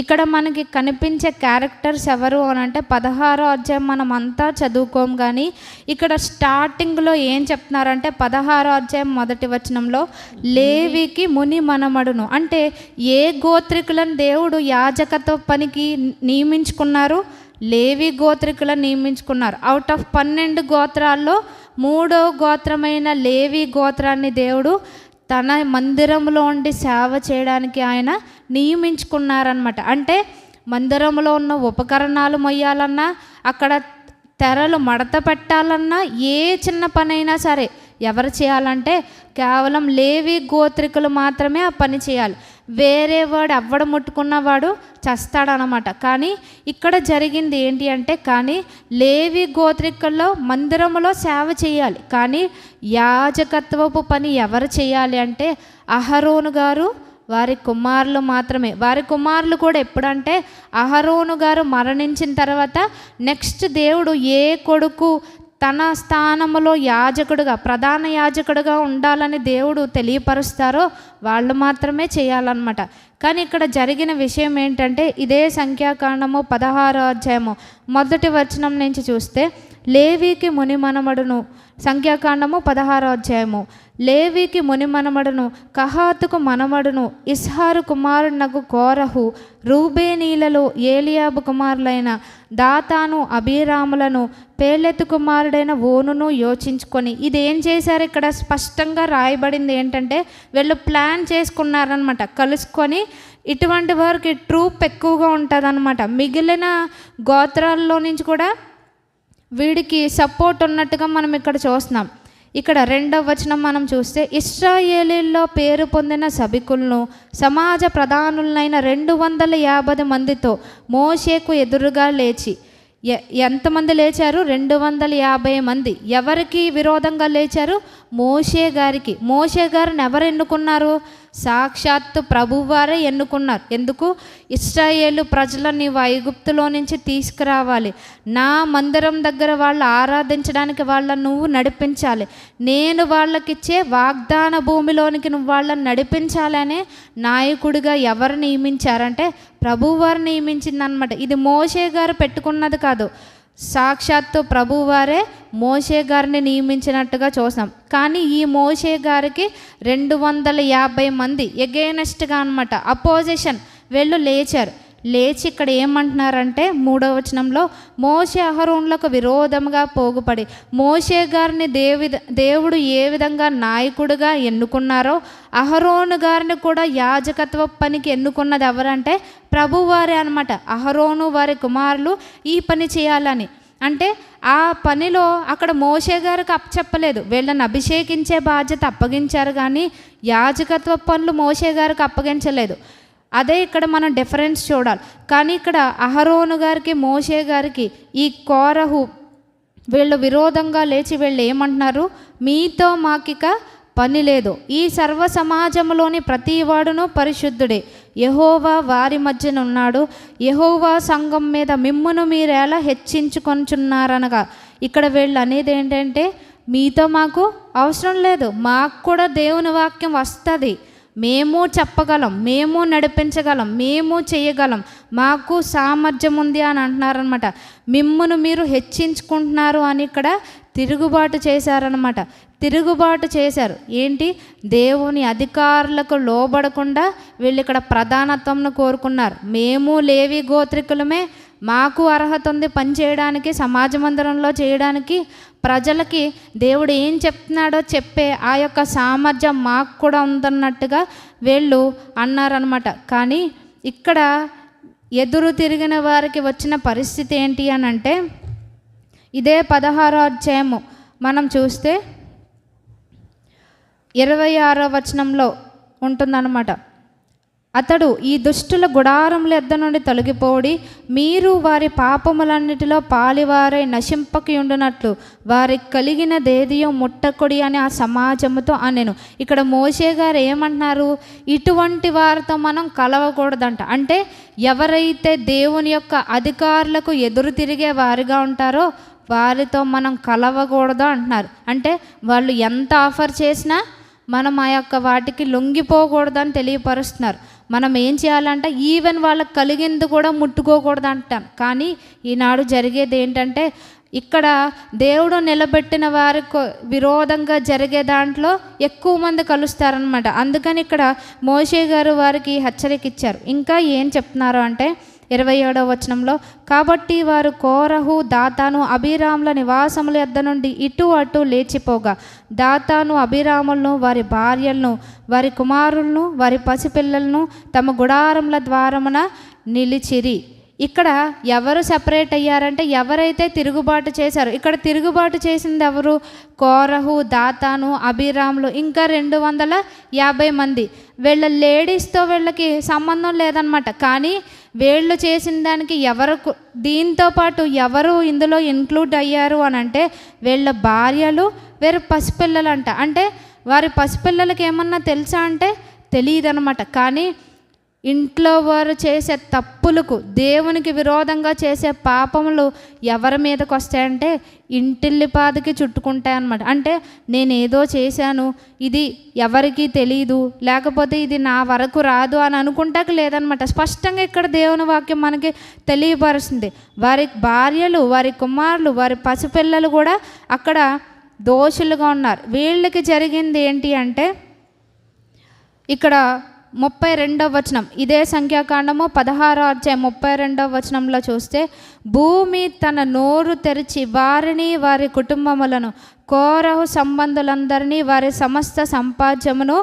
ఇక్కడ మనకి కనిపించే క్యారెక్టర్స్ ఎవరు అని అంటే 16వ అధ్యాయం మనం అంతా చదువుకోం, కానీ ఇక్కడ స్టార్టింగ్లో ఏం చెప్తున్నారంటే 16వ అధ్యాయం మొదటి వచనంలో లేవికి ముని మనమడును అంటే ఏ గోత్రికులను దేవుడు యాజకత్వ పనికి నియమించుకున్నారు? లేవి గోత్రికులను నియమించుకున్నారు. అవుట్ ఆఫ్ 12 గోత్రాల్లో 3వ గోత్రమైన లేవి గోత్రాన్ని దేవుడు తన మందిరంలో ఉండి సేవ చేయడానికి ఆయన నియమించుకున్నారనమాట. అంటే మందిరంలో ఉన్న ఉపకరణాలు మొయ్యాలన్నా, అక్కడ తెరలు మడత పెట్టాలన్నా, ఏ చిన్న పనైనా సరే ఎవరు చేయాలంటే కేవలం లేవి గోత్రికులు మాత్రమే ఆ పని చేయాలి. వేరే వాడు ఎవ్వడ ముట్టుకున్నవాడు చస్తాడనమాట. కానీ ఇక్కడ జరిగింది ఏంటి అంటే, కానీ లేవి గోత్రికుల్లో మందిరంలో సేవ చేయాలి, కానీ యాజకత్వపు పని ఎవరు చేయాలి అంటే అహరోను గారు వారి కుమారులు మాత్రమే. వారి కుమారులు కూడా ఎప్పుడంటే అహరోను గారు మరణించిన తర్వాత నెక్స్ట్ దేవుడు ఏ కొడుకు తన స్థానంలో యాజకుడుగా, ప్రధాన యాజకుడుగా ఉండాలని దేవుడు తెలియపరుస్తారో వాళ్ళు మాత్రమే చేయాలన్నమాట. కానీ ఇక్కడ జరిగిన విషయం ఏంటంటే, ఇదే సంఖ్యాకాండము 16వ అధ్యాయము మొదటి వచనం నుంచి చూస్తే లేవికి ముని మనమడును, సంఖ్యాకాండము 16వ అధ్యాయము, లేవికి ముని మనమడును, కహాతుకు మనమడును, ఇస్హారు కుమారునకు కోరహు, రూబేనీలలో ఏలియాబు కుమారులైన దాతాను అబీరాములను, పేలెతు కుమారుడైన ఓనును యోచించుకొని. ఇది ఏం చేశారు? ఇక్కడ స్పష్టంగా రాయబడింది ఏంటంటే, వీళ్ళు ప్లాన్ చేసుకున్నారనమాట, కలుసుకొని. ఇటువంటి వారికి ట్రూప్ ఎక్కువగా ఉంటుంది అనమాట. మిగిలిన గోత్రాల్లో నుంచి కూడా వీడికి సపోర్ట్ ఉన్నట్టుగా మనం ఇక్కడ చూస్తున్నాం. ఇక్కడ 2వ వచనం మనం చూస్తే, ఇశ్రాయేలీల్లో పేరు పొందిన సభికులను సమాజ ప్రధానులైన 250 మందితో మోషేకు ఎదురుగా లేచి. ఎంతమంది లేచారు? 250 మంది. ఎవరికి విరోధంగా లేచారు? మోషే గారికి. మోషే గారిని ఎవరు ఎన్నుకున్నారు? సాక్షాత్తు ప్రభువారే ఎన్నుకున్నారు. ఎందుకు? ఇశ్రాయేలు ప్రజలను నీవు ఐగుప్తులో నుంచి తీసుకురావాలి, నా మందిరం దగ్గర వాళ్ళు ఆరాధించడానికి వాళ్ళని నువ్వు నడిపించాలి, నేను వాళ్ళకిచ్చే వాగ్దాన భూమిలోనికి నువ్వు వాళ్ళని నడిపించాలనే నాయకుడిగా ఎవరు నియమించారంటే ప్రభువారు నియమించిందనమాట. ఇది మోషే గారు పెట్టుకున్నది కాదు, సాక్షాత్తు ప్రభువారే మోషే గారిని నియమించినట్టుగా చూసాం. కానీ ఈ మోషే గారికి 250 మంది ఎగైనెస్ట్గా అనమాట, అపోజిషన్ వీళ్ళు లేచారు. లేచి ఇక్కడ ఏమంటున్నారంటే 3వ వచనంలో, మోషే అహరోనులకు విరోధంగా పోగుపడి మోషే గారిని దేవుడు ఏ విధంగా నాయకుడిగా ఎన్నుకున్నారో అహరోను గారిని కూడా యాజకత్వ పనికి ఎన్నుకున్నది ఎవరంటే ప్రభువారే అనమాట. అహరోను వారి కుమారులు ఈ పని చేయాలని. అంటే ఆ పనిలో అక్కడ మోషే గారికి అప్పచెప్పలేదు, వీళ్ళని అభిషేకించే బాధ్యత అప్పగించారు, కానీ యాజకత్వ పనులు మోషే గారికి అప్పగించలేదు. అదే ఇక్కడ మనం డిఫరెన్స్ చూడాలి. కానీ ఇక్కడ అహరోను గారికి మోషే గారికి ఈ కోరహు వీళ్ళు విరోధంగా లేచి వీళ్ళు ఏమంటున్నారు? మీతో మాకిక పని లేదు, ఈ సర్వ సమాజంలోని ప్రతి వాడును పరిశుద్ధుడే, యెహోవా వారి మధ్యన ఉన్నాడు, యెహోవా సంఘం మీద మిమ్మును మీరెలా హెచ్చించుకొంచున్నారనగా. ఇక్కడ వీళ్ళు అనేది ఏంటంటే, మీతో మాకు అవసరం లేదు, మాకు కూడా దేవుని వాక్యం వస్తుంది, మేము చెప్పగలం, మేము నడిపించగలం, మేము చేయగలం, మాకు సామర్థ్యం ఉంది అని అంటున్నారనమాట. మిమ్మును మీరు హెచ్చించుకుంటున్నారు అని ఇక్కడ తిరుగుబాటు చేశారనమాట. తిరుగుబాటు చేశారు. ఏంటి? దేవుని అధికారులకు లోబడకుండా వీళ్ళు ఇక్కడ ప్రధానత్వంను కోరుకున్నారు. మేము లేవి గోత్రికులమే, మాకు అర్హత ఉంది పని చేయడానికి, సమాజ మందిరంలో చేయడానికి, ప్రజలకి దేవుడు ఏం చెప్తున్నాడో చెప్పే ఆ యొక్క సామర్థ్యం మాకు కూడా ఉందన్నట్టుగా వీళ్ళు అన్నారనమాట. కానీ ఇక్కడ ఎదురు తిరిగిన వారికి వచ్చిన పరిస్థితి ఏంటి అని అంటే, ఇదే 16వ అధ్యాయము మనం చూస్తే 26వ వచనంలో ఉంటుందన్నమాట. అతడు ఈ దుష్టుల గుడారముల యొద్ద నుండి తొలగిపోడి, మీరు వారి పాపములన్నిటిలో పాలివారై నశింపకయుండునట్లు వారికి కలిగినదేదియో ముట్టకొడి అని ఆ సమాజముతో అనెను. ఇక్కడ మోషే గారు ఏమంటున్నారు? ఇటువంటి వారితో మనం కలవకూడదంట. అంటే ఎవరైతే దేవుని యొక్క అధికారులకు ఎదురు తిరిగే వారిగా ఉంటారో వారితో మనం కలవకూడదు అంటున్నారు. అంటే వాళ్ళు ఎంత ఆఫర్ చేసినా మనం ఆ యొక్క వాటికి లొంగిపోకూడదని తెలియపరుస్తున్నారు. మనం ఏం చేయాలంటే ఈవెన్ వాళ్ళకి కలిగింది కూడా ముట్టుకోకూడదు అంటాను. కానీ ఈనాడు జరిగేది ఏంటంటే ఇక్కడ దేవుడు నిలబెట్టిన వారికి విరోధంగా జరిగే దాంట్లో ఎక్కువ మంది కలుస్తారనమాట. అందుకని ఇక్కడ మోషే గారు వారికి హెచ్చరిక ఇచ్చారు. ఇంకా ఏం చెప్తున్నారు అంటే 27వ వచనంలో, కాబట్టి వారు కోరహు, దాతాను, అబీరాముల నివాసముల యొద్ద నుండి ఇటు అటు లేచిపోగా దాతాను అబీరాములను, వారి భార్యలను, వారి కుమారులను, వారి పసిపిల్లలను తమ గుడారముల ద్వారమున నిలిచిరి. ఇక్కడ ఎవరు సెపరేట్ అయ్యారంటే ఎవరైతే తిరుగుబాటు చేశారో, ఇక్కడ తిరుగుబాటు చేసింది ఎవరు? కోరహు, దాతాను, అబీరాములు, ఇంకా 250 మంది. వీళ్ళ లేడీస్తో వీళ్ళకి సంబంధం లేదనమాట. కానీ వీళ్ళు చేసిన దానికి దీంతో పాటు ఎవరు ఇందులో ఇన్క్లూడ్ అయ్యారు అని అంటే వీళ్ళ భార్యలు, వీరి పసిపిల్లలు అంట. అంటే వారి పసిపిల్లలకి ఏమన్నా తెలుసా అంటే తెలియదనమాట. కానీ ఇంట్లో వారు చేసే తప్పులకు, దేవునికి విరోధంగా చేసే పాపములు ఎవరి మీదకి వస్తాయంటే ఇంటిల్లిపాదికి చుట్టుకుంటాయి అన్నమాట. అంటే నేను ఏదో చేశాను, ఇది ఎవరికీ తెలియదు, లేకపోతే ఇది నా వరకు రాదు అని అనుకుంటాక లేదనమాట. స్పష్టంగా ఇక్కడ దేవుని వాక్యం మనకి తెలియపరుస్తుంది. వారి భార్యలు, వారి కుమారులు, వారి పసిపిల్లలు కూడా అక్కడ దోషులుగా ఉన్నారు. వీళ్ళకి జరిగింది ఏంటి అంటే ఇక్కడ 32వ వచనం, ఇదే సంఖ్యాకాండము 16వ అధ్యాయం 32వ వచనంలో చూస్తే, భూమి తన నోరు తెరిచి వారిని, వారి కుటుంబములను, కోరహు సంబంధులందరినీ, వారి సమస్త సంపాద్యమును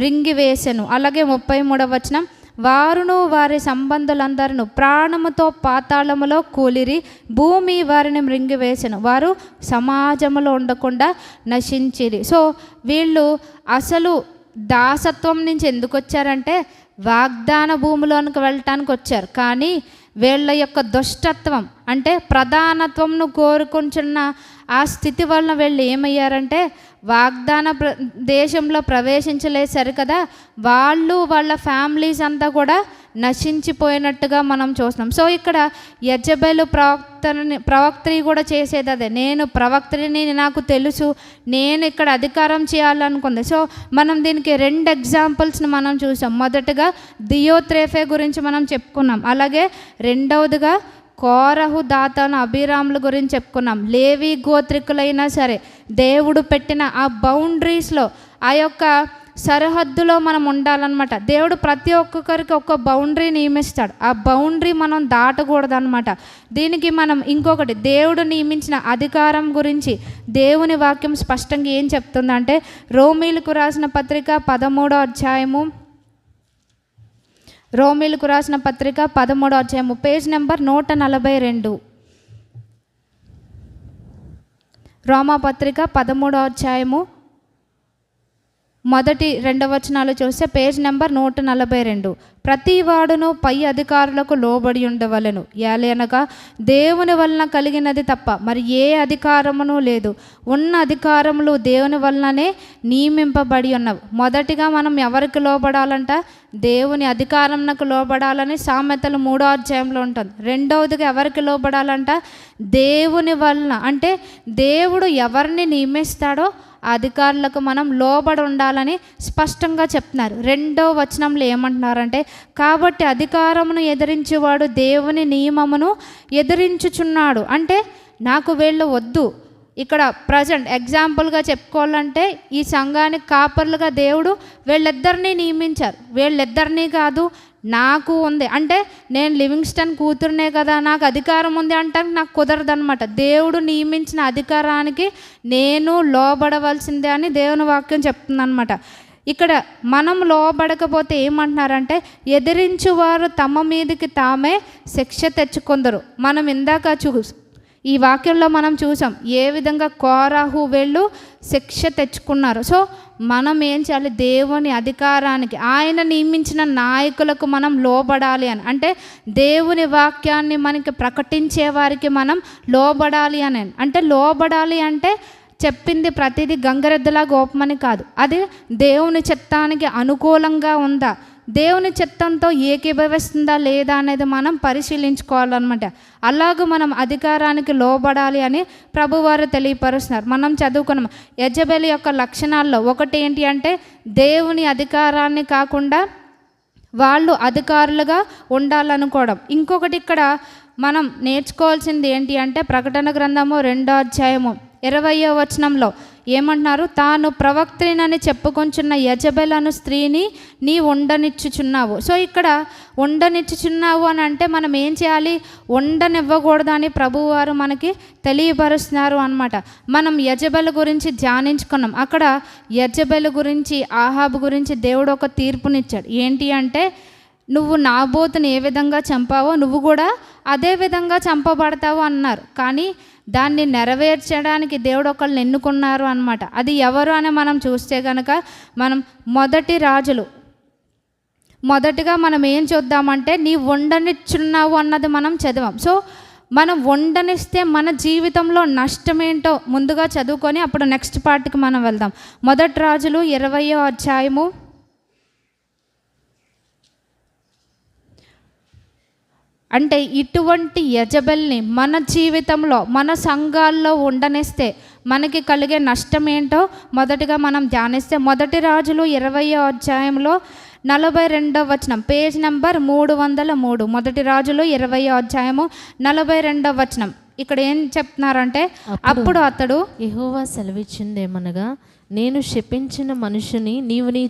మృంగివేసెను. అలాగే 33వ వచనం, వారును వారి సంబంధులందరూ ప్రాణముతో పాతాళములో కూలిరి, భూమి వారిని మృంగివేసెను, వారు సమాజములో ఉండకుండా నశించిరి. సో వీళ్ళు అసలు దాసత్వం నుంచి ఎందుకు వచ్చారంటే వాగ్దాన భూమిలోనికి వెళ్ళటానికి వచ్చారు. కానీ వీళ్ళ యొక్క దుష్టత్వం అంటే ప్రధానత్వంను కోరుకుంటున్న ఆ స్థితి వలన వీళ్ళు ఏమయ్యారంటే వాగ్దాన దేశంలో ప్రవేశించలేదు సరికదా, వాళ్ళు వాళ్ళ ఫ్యామిలీస్ అంతా కూడా నశించిపోయినట్టుగా మనం చూస్తున్నాం. సో ఇక్కడ యెజబెలు ప్రవక్త్రి కూడా చేసేది అదే. నేను ప్రవక్త్రిని, నాకు తెలుసు, నేను ఇక్కడ అధికారం చేయాలనుకుంది. సో మనం దీనికి 2 ఎగ్జాంపుల్స్ని మనం చూసాం. మొదటగా దియోత్రేఫే గురించి మనం చెప్పుకున్నాం. అలాగే రెండవదిగా కోరహు, దాతాను, అబీరాముల గురించి చెప్పుకున్నాం. లేవి గోత్రికులైనా సరే దేవుడు పెట్టిన ఆ బౌండరీస్లో, ఆ యొక్క సరిహద్దులో మనం ఉండాలన్నమాట. దేవుడు ప్రతి ఒక్కొక్కరికి ఒక బౌండరీ నియమిస్తాడు. ఆ బౌండరీ మనం దాటకూడదు అనమాట. దీనికి మనం ఇంకొకటి, దేవుడు నియమించిన అధికారం గురించి దేవుని వాక్యం స్పష్టంగా ఏం చెప్తుందంటే రోమీలకు రాసిన పత్రిక 13వ అధ్యాయము, రోమీలకు రాసిన పత్రిక 13వ అధ్యాయము, పేజ్ నెంబర్ 142. రోమా పత్రిక 13వ అధ్యాయము 1-2 వచనాలు చూస్తే పేజ్ నెంబర్ 142. ప్రతి వాడును పై అధికారులకు లోబడి ఉండవలెను, ఏలయనగా దేవుని వలన కలిగినది తప్ప మరి ఏ అధికారమును లేదు. ఉన్న అధికారములు దేవుని వలననే నియమింపబడి ఉన్నవి. మొదటిగా మనం ఎవరికి లోబడాలంట? దేవుని అధికారంకు లోబడాలని సామెతలు 3వ అధ్యాయంలో ఉంటుంది. రెండవదిగా ఎవరికి లోబడాలంట? దేవుని వలన, అంటే దేవుడు ఎవరిని నియమిస్తాడో అధికారులకు మనం లోబడి ఉండాలని స్పష్టంగా చెప్తున్నారు. 2వ వచనంలో ఏమంటున్నారంటే, కాబట్టి అధికారమును ఎదిరించేవాడు దేవుని నియమమును ఎదిరించుచున్నాడు. అంటే నాకు వీళ్ళు వద్దు. ఇక్కడ ప్రజెంట్ ఎగ్జాంపుల్గా చెప్పుకోవాలంటే ఈ సంఘానికి కాపర్లుగా దేవుడు వీళ్ళిద్దరినీ నియమించారు. వీళ్ళిద్దరినీ కాదు, నాకు ఉంది. అంటే నేను లివింగ్స్టన్ కూతురునే కదా, నాకు అధికారం ఉంది అంటే నాకు కుదరదనమాట. దేవుడు నియమించిన అధికారానికి నేను లోబడవలసిందే అని దేవుని వాక్యం చెప్తుందనమాట. ఇక్కడ మనం లోబడకపోతే ఏమంటున్నారంటే ఎదిరించువారు తమ మీదకి తామే శిక్ష తెచ్చుకొందరు. మనం ఇందాక ఈ వాక్యంలో మనం చూసాం ఏ విధంగా కోరాహు వీళ్ళు శిక్ష తెచ్చుకున్నారు. సో మనం ఏం చేయాలి? దేవుని అధికారానికి, ఆయన నియమించిన నాయకులకు మనం లోబడాలి అని. అంటే దేవుని వాక్యాన్ని మనకి ప్రకటించే వారికి మనం లోబడాలి అని. అంటే లోబడాలి అంటే చెప్పింది ప్రతిదీ గంగరెద్దులా గోపమని కాదు. అది దేవుని చిత్తానికి అనుకూలంగా ఉందా, దేవుని చిత్తంతో ఏకీభవిస్తుందా లేదా అనేది మనం పరిశీలించుకోవాలన్నమాట. అలాగూ మనం అధికారానికి లోబడాలి అని ప్రభువారు తెలియపరుస్తున్నారు. మనం చదువుకున్నాం యెజబెలు యొక్క లక్షణాల్లో ఒకటి ఏంటి అంటే దేవుని అధికారాన్ని కాకుండా వాళ్ళు అధికారులుగా ఉండాలనుకోవడం. ఇంకొకటి ఇక్కడ మనం నేర్చుకోవాల్సింది ఏంటి అంటే ప్రకటన గ్రంథము 2వ అధ్యాయము 20వ వచనంలో ఏమంటున్నారు? తాను ప్రవక్త్రినని చెప్పుకొంచున్న యెజబెల్ అను స్త్రీని నీ ఉండనిచ్చుచున్నావు. సో ఇక్కడ ఉండనిచ్చుచున్నావు అని అంటే మనం ఏం చేయాలి? ఉండనివ్వకూడదని ప్రభువారు మనకి తెలియపరుస్తున్నారు అన్నమాట. మనం యెజబెల్ గురించి ధ్యానించుకున్నాం. అక్కడ యెజబెల్ గురించి, ఆహాబు గురించి దేవుడు ఒక తీర్పునిచ్చాడు. ఏంటి అంటే నువ్వు నాబోతుని ఏ విధంగా చంపావో నువ్వు కూడా అదే విధంగా చంపబడతావు అన్నారు. కానీ దాన్ని నెరవేర్చడానికి దేవుడు ఒకళ్ళని ఎన్నుకున్నారు అన్నమాట. అది ఎవరు అని మనం చూస్తే కనుక మనం మొదటిగా మనం ఏం చూద్దామంటే నీ ఉండనిచ్చున్నావు అన్నది మనం చదివాం. సో మనం ఉండనిస్తే మన జీవితంలో నష్టం ఏంటో ముందుగా చదువుకొని అప్పుడు నెక్స్ట్ పార్ట్కి మనం వెళ్దాం. 1 రాజులు 20వ అధ్యాయము అంటే ఇటువంటి యెజబెల్ని మన జీవితంలో, మన సంఘాల్లో ఉండనిస్తే మనకి కలిగే నష్టం ఏంటో మొదటిగా మనం ధ్యానిస్తే 1 రాజులు 20వ అధ్యాయంలో 42వ వచనం, పేజ్ నెంబర్ 303. 1 రాజులు 20వ అధ్యాయము 42వ వచనం. ఇక్కడ ఏం చెప్తున్నారంటే అప్పుడు అతడు యెహోవా సెలవిచ్చిందేమనగా, నేను శపించిన మనుషుని నీవు నీ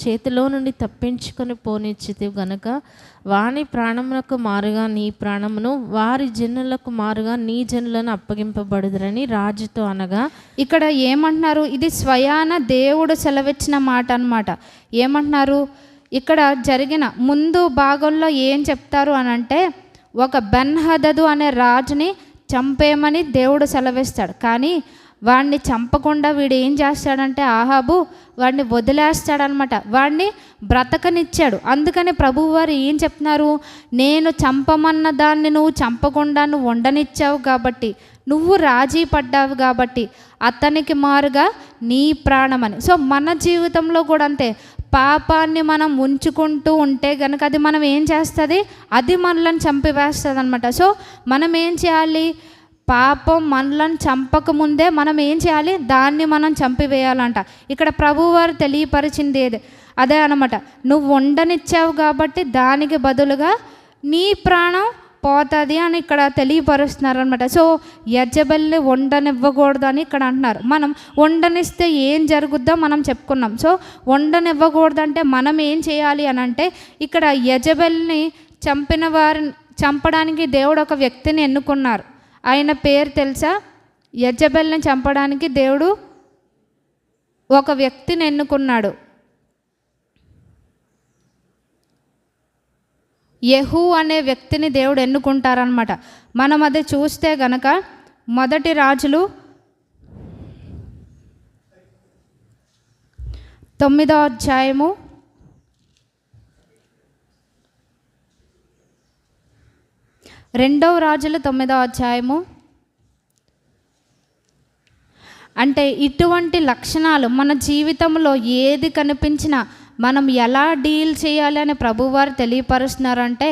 చేతిలో నుండి తప్పించుకొని పోనిచ్చితివి గనుక వాని ప్రాణమునకు మారుగా నీ ప్రాణమును, వారి జనులకు మారుగా నీ జనులను అప్పగింపబడుదురని రాజుతో అనగా. ఇక్కడ ఏమంటున్నారు? ఇది స్వయాన దేవుడు సెలవిచ్చిన మాట అన్నమాట. ఏమంటున్నారు? ఇక్కడ జరిగిన ముందు భాగంలో ఏం చెప్తారు అని అంటే ఒక బెన్హదదు అనే రాజుని చంపేయమని దేవుడు సెలవిస్తాడు. కానీ వాడిని చంపకుండా వీడు ఏం చేస్తాడంటే ఆహాబు వాడిని వదిలేస్తాడనమాట. వాడిని బ్రతకనిచ్చాడు. అందుకని ప్రభువారు ఏం చెప్తున్నారు? నేను చంపమన్న దాన్ని నువ్వు చంపకుండా నువ్వు ఉండనిచ్చావు కాబట్టి, నువ్వు రాజీ పడ్డావు కాబట్టి అతనికి మారుగా నీ ప్రాణమని. సో మన జీవితంలో కూడా అంతే. పాపాన్ని మనం ఉంచుకుంటూ ఉంటే కనుక అది మనం ఏం చేస్తుంది? అది మనల్ని చంపివేస్తుంది అనమాట. సో మనం ఏం చేయాలి? పాపం మనలను చంపకముందే మనం ఏం చేయాలి? దాన్ని మనం చంపివేయాలంట. ఇక్కడ ప్రభువారు తెలియపరిచింది అదే అనమాట. నువ్వు ఉండనిచ్చావు కాబట్టి దానికి బదులుగా నీ ప్రాణం పోతుంది అని ఇక్కడ తెలియపరుస్తున్నారు అనమాట. సో యెజబెల్ని ఉండనివ్వకూడదు అని ఇక్కడ అంటున్నారు. మనం ఉండనిస్తే ఏం జరుగుద్దో మనం చెప్పుకున్నాం. సో ఉండనివ్వకూడదంటే మనం ఏం చేయాలి అని అంటే ఇక్కడ యెజబెల్ని చంపడానికి దేవుడు ఒక వ్యక్తిని ఎన్నుకున్నారు. ఆయన పేరు తెలుసా? యెజబెల్ని చంపడానికి దేవుడు ఒక వ్యక్తిని ఎన్నుకున్నాడు. యెహూ అనే వ్యక్తిని దేవుడు ఎన్నుకుంటారనమాట. మనం అది చూస్తే గనక 1 రాజులు 9వ అధ్యాయము 2వ రాజులు 9వ అధ్యాయము. అంటే ఇటువంటి లక్షణాలు మన జీవితంలో ఏది కనిపించినా మనం ఎలా డీల్ చేయాలి అని ప్రభువారు తెలియపరుస్తున్నారంటే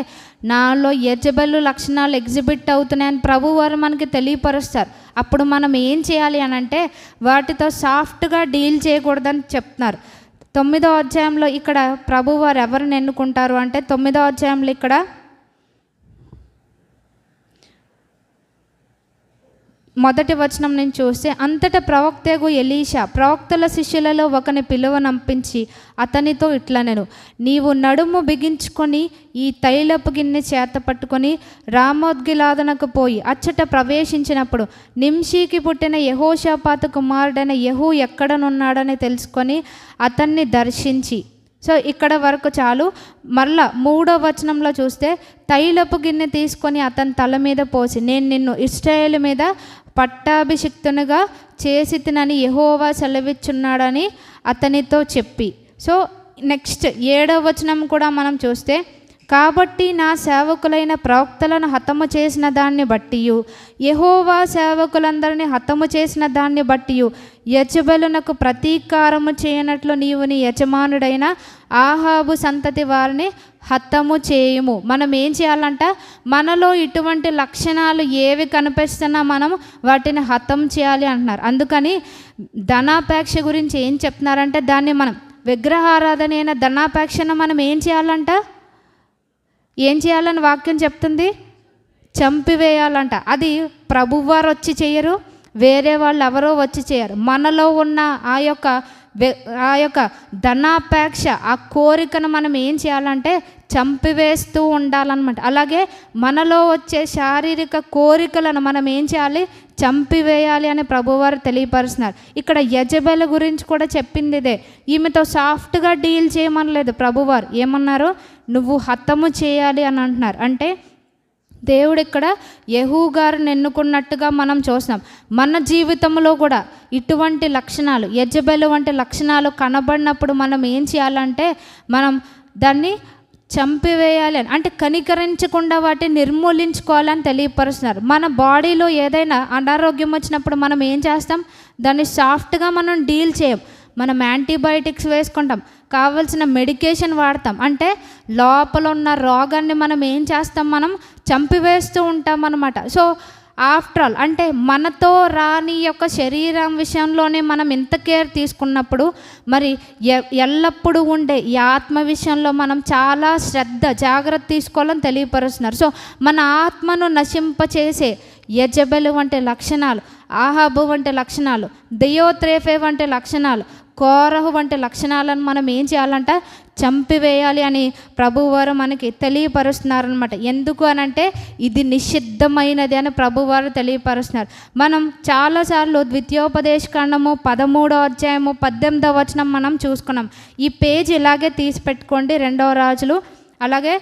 నాలో యెజబెల్ లక్షణాలు ఎగ్జిబిట్ అవుతున్నాయని ప్రభువారు మనకి తెలియపరుస్తారు. అప్పుడు మనం ఏం చేయాలి అని అంటే వాటితో సాఫ్ట్గా డీల్ చేయకూడదని చెప్తున్నారు. 9వ అధ్యాయంలో ఇక్కడ ప్రభువారు ఎవరిని ఎన్నుకుంటారు అంటే 9వ అధ్యాయంలో ఇక్కడ మొదటి వచనం నుంచి చూస్తే అంతటా ప్రవక్తగు ఎలీషా ప్రవక్తల శిష్యులలో ఒకని పిలువనంపించి అతనితో ఇట్లనెను, నీవు నడుము బిగించుకొని ఈ తైలపు గిన్నె చేత పట్టుకొని రామోద్గిలాదనకు పోయి అచ్చట ప్రవేశించినప్పుడు నింషీకి పుట్టిన యెహోషాపాతు కుమారుడైన యెహూ ఎక్కడనున్నాడని తెలుసుకొని అతన్ని దర్శించి. సో ఇక్కడ వరకు చాలు. మళ్ళా 3వ వచనంలో చూస్తే తైలపు గిన్నె తీసుకొని అతని తల మీద పోసి నేను నిన్ను ఇశ్రాయేలు మీద పట్టాభిషిక్తునిగా చేసి తినని యెహోవా సెలవిచ్చున్నాడని అతనితో చెప్పి. సో నెక్స్ట్ 7వ వచనం కూడా మనం చూస్తే కాబట్టి నా సేవకులైన ప్రవక్తలను హతము చేసిన దాన్ని బట్టి యెహోవా సేవకులందరినీ హతము చేసిన దాన్ని బట్టి యెజబెలునకు ప్రతీకారము చేయనట్లు నీవు నీ యజమానుడైన ఆహాబు సంతతి వారిని హతము చేయుము. మనం ఏం చేయాలంట? మనలో ఇటువంటి లక్షణాలు ఏవి కనిపిస్తున్నా మనం వాటిని హతం చేయాలి అంటున్నారు. అందుకని ధనాపేక్ష గురించి ఏం చెప్తున్నారంటే దాన్ని మనం విగ్రహారాధన అయిన ధనాపేక్షను మనం ఏం చేయాలంట? ఏం చేయాలని వాక్యం చెప్తుంది? చంపివేయాలంట. అది ప్రభువారు వచ్చి చేయరు, వేరే వాళ్ళు ఎవరో వచ్చి చేయరు. మనలో ఉన్న ఆ యొక్క ధనాపేక్ష, ఆ కోరికను మనం ఏం చేయాలంటే చంపివేస్తూ ఉండాలన్నమాట. అలాగే మనలో వచ్చే శారీరక కోరికలను మనం ఏం చేయాలి? చంపివేయాలి అని ప్రభువారు తెలియపరుస్తున్నారు. ఇక్కడ యెజబెల్ గురించి కూడా చెప్పింది ఇదే. ఈమెతో సాఫ్ట్గా డీల్ చేయమనలేదు ప్రభువారు. ఏమన్నారు? నువ్వు హతము చేయాలి అని అంటున్నారు. అంటే దేవుడు ఇక్కడ యెహూ గారిని ఎన్నుకున్నట్టుగా మనం చూస్తాం. మన జీవితంలో కూడా ఇటువంటి లక్షణాలు, యెజబెల్ వంటి లక్షణాలు కనబడినప్పుడు మనం ఏం చేయాలంటే మనం దాన్ని చంపివేయాలి అని, అంటే కనికరించకుండా వాటిని నిర్మూలించుకోవాలని తెలియపరుస్తున్నారు. మన బాడీలో ఏదైనా అనారోగ్యం వచ్చినప్పుడు మనం ఏం చేస్తాం? దాన్ని సాఫ్ట్గా మనం డీల్ చేయం. మనం యాంటీబయాటిక్స్ వేసుకుంటాం, కావాల్సిన మెడికేషన్ వాడతాం. అంటే లోపల ఉన్న రోగాన్ని మనం ఏం చేస్తాం? మనం చంపివేస్తూ ఉంటాం అన్నమాట. సో ఆఫ్టర్ ఆల్, అంటే మనతో రాని యొక్క శరీరం విషయంలోనే మనం ఎంత కేర్ తీసుకున్నప్పుడు మరి ఎల్లప్పుడూ ఉండే ఈ ఆత్మ విషయంలో మనం చాలా జాగ్రత్త తీసుకోవాలని తెలియపరుస్తున్నారు. సో మన ఆత్మను నశింపచేసే యెజబెల్ వంటి లక్షణాలు, ఆహాబు వంటి లక్షణాలు, దెయోత్రేఫే వంటి లక్షణాలు, కోరహు వంటి లక్షణాలను మనం ఏం చేయాలంట? చంపివేయాలి అని ప్రభువారు మనకి తెలియపరుస్తున్నారనమాట. ఎందుకు అనంటే ఇది నిషిద్ధమైనది అని ప్రభువారు తెలియపరుస్తున్నారు. మనం చాలాసార్లు ద్వితీయోపదేశకాండము 13వ అధ్యాయము 18వ వచనం మనం చూసుకున్నాం. ఈ పేజ్ ఇలాగే తీసి పెట్టుకోండి, 2వ రాజులు. అలాగే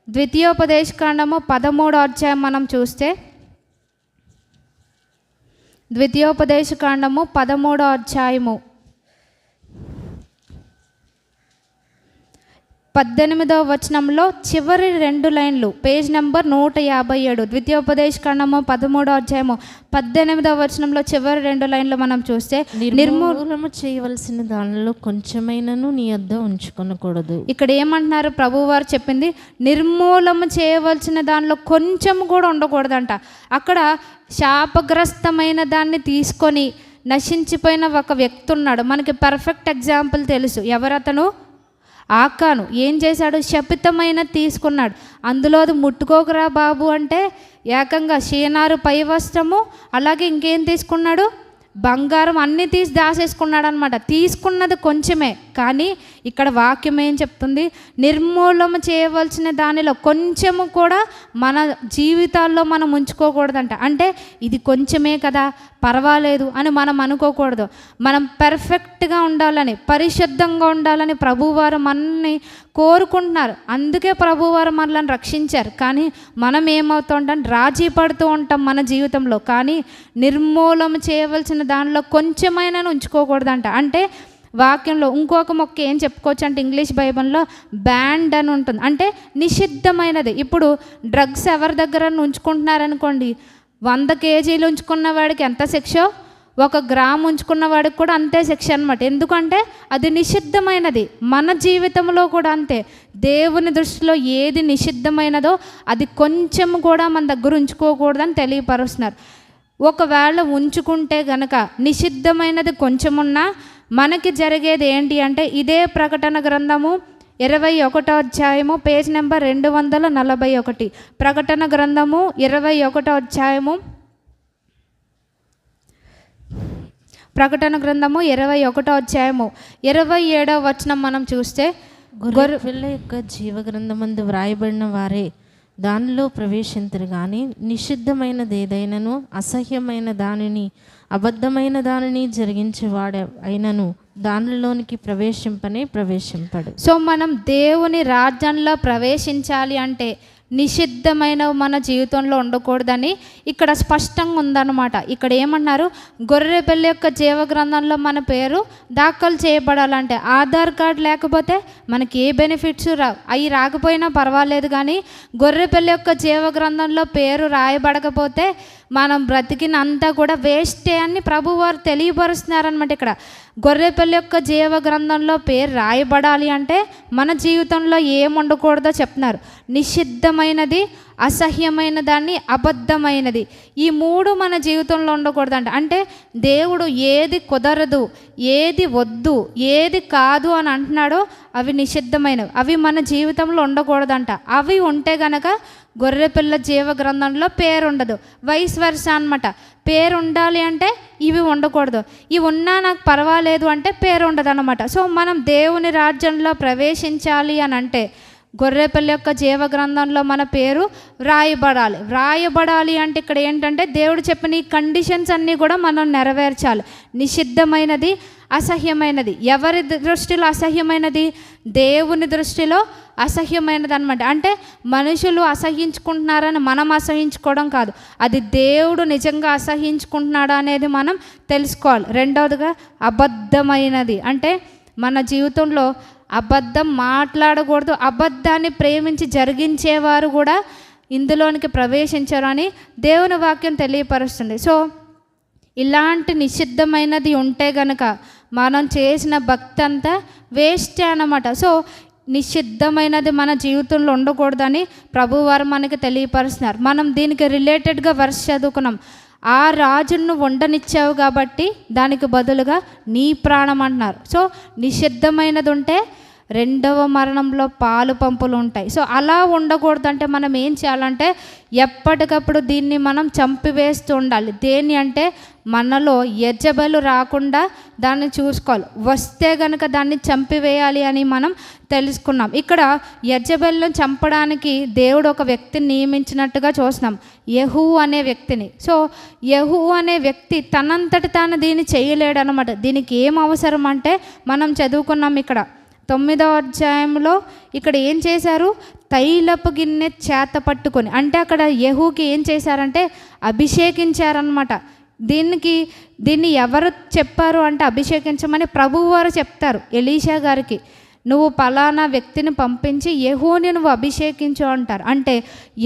ద్వితీయోపదేశకాండము 13వ అధ్యాయం మనం చూస్తే, ద్వితీయోపదేశకాండము 13వ అధ్యాయము 18వ వచనంలో చివరి 2 లైన్లు, పేజ్ నెంబర్ 157, ద్వితీయోపదేశకాండము 13వ అధ్యాయము 18వ వచనంలో చివరి 2 లైన్లు మనం చూస్తే, నిర్మూలము చేయవలసిన దానిలో కొంచెమైనను నీ యొద్ద ఉంచుకొనకూడదు. ఇక్కడ ఏమంటున్నారు? ప్రభువారు చెప్పింది నిర్మూలము చేయవలసిన దానిలో కొంచెం కూడా ఉండకూడదంట. అక్కడ శాపగ్రస్తమైన దాన్ని తీసుకొని నశించిపోయిన ఒక వ్యక్తి ఉన్నాడు. మనకి పర్ఫెక్ట్ ఎగ్జాంపుల్ తెలుసు. ఎవరతను? ఆకాను. ఏం చేశాడు? శపితమైన తీసుకున్నాడు. అందులో అది ముట్టుకోకరా బాబు అంటే ఏకంగా షీనారు పై వస్త్రము, అలాగే ఇంకేం తీసుకున్నాడు? బంగారం, అన్నీ తీసి దాసేసుకున్నాడు అనమాట. తీసుకున్నది కొంచెమే, కానీ ఇక్కడ వాక్యం ఏం చెప్తుంది? నిర్మూలన చేయవలసిన దానిలో కొంచెము కూడా మన జీవితాల్లో మనం ఉంచుకోకూడదంట. అంటే ఇది కొంచెమే కదా, పర్వాలేదు అని మనం అనుకోకూడదు. మనం పర్ఫెక్ట్గా ఉండాలని, పరిశుద్ధంగా ఉండాలని ప్రభువారు మనల్ని కోరుకుంటున్నారు. అందుకే ప్రభువారు మనల్ని రక్షించారు. కానీ మనం ఏమవుతుంటాం? రాజీ పడుతూ ఉంటాం మన జీవితంలో. కానీ నిర్మూలన చేయవలసిన దానిలో కొంచెమైనా ఉంచుకోకూడదంట. అంటే వాక్యంలో ఇంకొక మొక్క ఏం చెప్పుకోవచ్చు అంటే, ఇంగ్లీష్ బైబిల్లో బ్యాండ్ అని ఉంటుంది. అంటే నిషిద్ధమైనది. ఇప్పుడు డ్రగ్స్ ఎవరి దగ్గర ఉంచుకుంటున్నారనుకోండి, 100 కేజీలు ఉంచుకున్న వాడికి ఎంత శిక్షో, 1 గ్రాము ఉంచుకున్న వాడికి కూడా అంతే శిక్ష అనమాట. ఎందుకంటే అది నిషిద్ధమైనది. మన జీవితంలో కూడా అంతే. దేవుని దృష్టిలో ఏది నిషిద్ధమైనదో అది కొంచెం కూడా మన దగ్గర ఉంచుకోకూడదని తెలియపరుస్తున్నారు. ఒకవేళ ఉంచుకుంటే గనక నిషిద్ధమైనది కొంచెమున్నా మనకి జరిగేది ఏంటి అంటే, ఇదే ప్రకటన గ్రంథము 21వ అధ్యాయము పేజ్ నెంబర్ 241. ప్రకటన గ్రంథము 21వ అధ్యాయము, ప్రకటన గ్రంథము 21వ అధ్యాయము 27వ వచనం మనం చూస్తే, గొర్రెపిల్ల యొక్క జీవ గ్రంథమందు వ్రాయబడిన వారే దానిలో ప్రవేశించరు. కానీ నిషిద్ధమైనది ఏదైనాను, అసహ్యమైన దానిని, అబద్ధమైన దానిని జరిగించేవాడు అయినను దానిలోనికి ప్రవేశింపడు. సో మనం దేవుని రాజ్యంలో ప్రవేశించాలి అంటే నిషిద్ధమైనవి మన జీవితంలో ఉండకూడదని ఇక్కడ స్పష్టంగా ఉందన్నమాట. ఇక్కడ ఏమన్నారు? గొర్రె పిల్ల యొక్క జీవ గ్రంథంలో మన పేరు దాఖలు చేయబడాలంటే ఆధార్ కార్డు లేకపోతే మనకి ఏ బెనిఫిట్స్ అవి రాకపోయినా పర్వాలేదు, కానీ గొర్రె పిల్ల యొక్క జీవ గ్రంథంలో పేరు రాయబడకపోతే మనం బ్రతికినంతా కూడా వేస్టే అని ప్రభువారు తెలియపరుస్తున్నారనమాట. ఇక్కడ గొర్రెపిల్ల యొక్క జీవ గ్రంథంలో పేరు రాయబడాలి అంటే మన జీవితంలో ఏం ఉండకూడదో చెప్తున్నారు. నిషిద్ధమైనది, అసహ్యమైన దాన్ని, అబద్ధమైనది. ఈ 3 మన జీవితంలో ఉండకూడదంట. అంటే దేవుడు ఏది కుదరదు, ఏది వద్దు, ఏది కాదు అని అంటున్నాడో అవి నిషిద్ధమైనవి, అవి మన జీవితంలో ఉండకూడదంట. అవి ఉంటే గనక గొర్రెపిల్ల జీవ గ్రంథంలో పేరు ఉండదు. వైస్ వర్స అనమాట. పేరు ఉండాలి అంటే ఇవి ఉండకూడదు, ఇవి ఉన్నా నాకు పర్వాలేదు అంటే పేరు ఉండదు అనమాట. సో మనం దేవుని రాజ్యంలో ప్రవేశించాలి అని అంటే గొర్రెపిల్ల యొక్క జీవ గ్రంథంలో మన పేరు వ్రాయబడాలి అంటే ఇక్కడ ఏంటంటే దేవుడు చెప్పిన ఈ కండిషన్స్ అన్నీ కూడా మనం నెరవేర్చాలి. నిషిద్ధమైనది, అసహ్యమైనది. ఎవరి దృష్టిలో అసహ్యమైనది? దేవుని దృష్టిలో అసహ్యమైనది అనమాట. అంటే మనుషులు అసహ్యించుకుంటున్నారని మనం అసహ్యించుకోవడం కాదు, అది దేవుడు నిజంగా అసహ్యించుకుంటున్నాడా అనేది మనం తెలుసుకోవాలి. రెండవదిగా అబద్ధమైనది. అంటే మన జీవితంలో అబద్ధం మాట్లాడకూడదు. అబద్ధాన్ని ప్రేమించి జరిగించేవారు కూడా ఇందులోనికి ప్రవేశించారు అని దేవుని వాక్యం తెలియపరుస్తుంది. సో ఇలాంటి నిషిద్ధమైనది ఉంటే గనక మనం చేసిన భక్తి అంతా వేస్టే అన్నమాట. సో నిషిద్ధమైనది మన జీవితంలో ఉండకూడదని ప్రభువారు మనకి తెలియపరుస్తున్నారు. మనం దీనికి రిలేటెడ్గా వర్స్ చదువుకున్నాం. ఆ రాజును ఉండనిచ్చావు కాబట్టి దానికి బదులుగా నీ ప్రాణం అంటున్నారు. సో నిషిద్ధమైనది ఉంటే రెండవ మరణంలో పాలు పంపులు ఉంటాయి. సో అలా ఉండకూడదంటే మనం ఏం చేయాలంటే ఎప్పటికప్పుడు దీన్ని మనం చంపివేస్తూ ఉండాలి. దేని అంటే మనలో యెజబెలు రాకుండా దాన్ని చూసుకోవాలి. వస్తే గనుక దాన్ని చంపివేయాలి అని మనం తెలుసుకున్నాం. ఇక్కడ యెజబెలును చంపడానికి దేవుడు ఒక వ్యక్తిని నియమించినట్టుగా చూస్తున్నాం, యెహూ అనే వ్యక్తిని. సో యెహూ అనే వ్యక్తి తనంతటి తాను దీన్ని చేయలేడు అనమాట. దీనికి ఏం అవసరం అంటే మనం చదువుకున్నాం ఇక్కడ 9వ అధ్యాయంలో ఇక్కడ ఏం చేశారు? తైలపు గిన్నె చేత పట్టుకొని, అంటే అక్కడ యెహూకి ఏం చేశారంటే అభిషేకించారనమాట. దీన్ని ఎవరు చెప్పారు అంటే అభిషేకించమని ప్రభువు వారు చెప్తారు ఎలీషా గారికి. నువ్వు పలానా వ్యక్తిని పంపించి యెహూని నువ్వు అభిషేకించు అంటారు. అంటే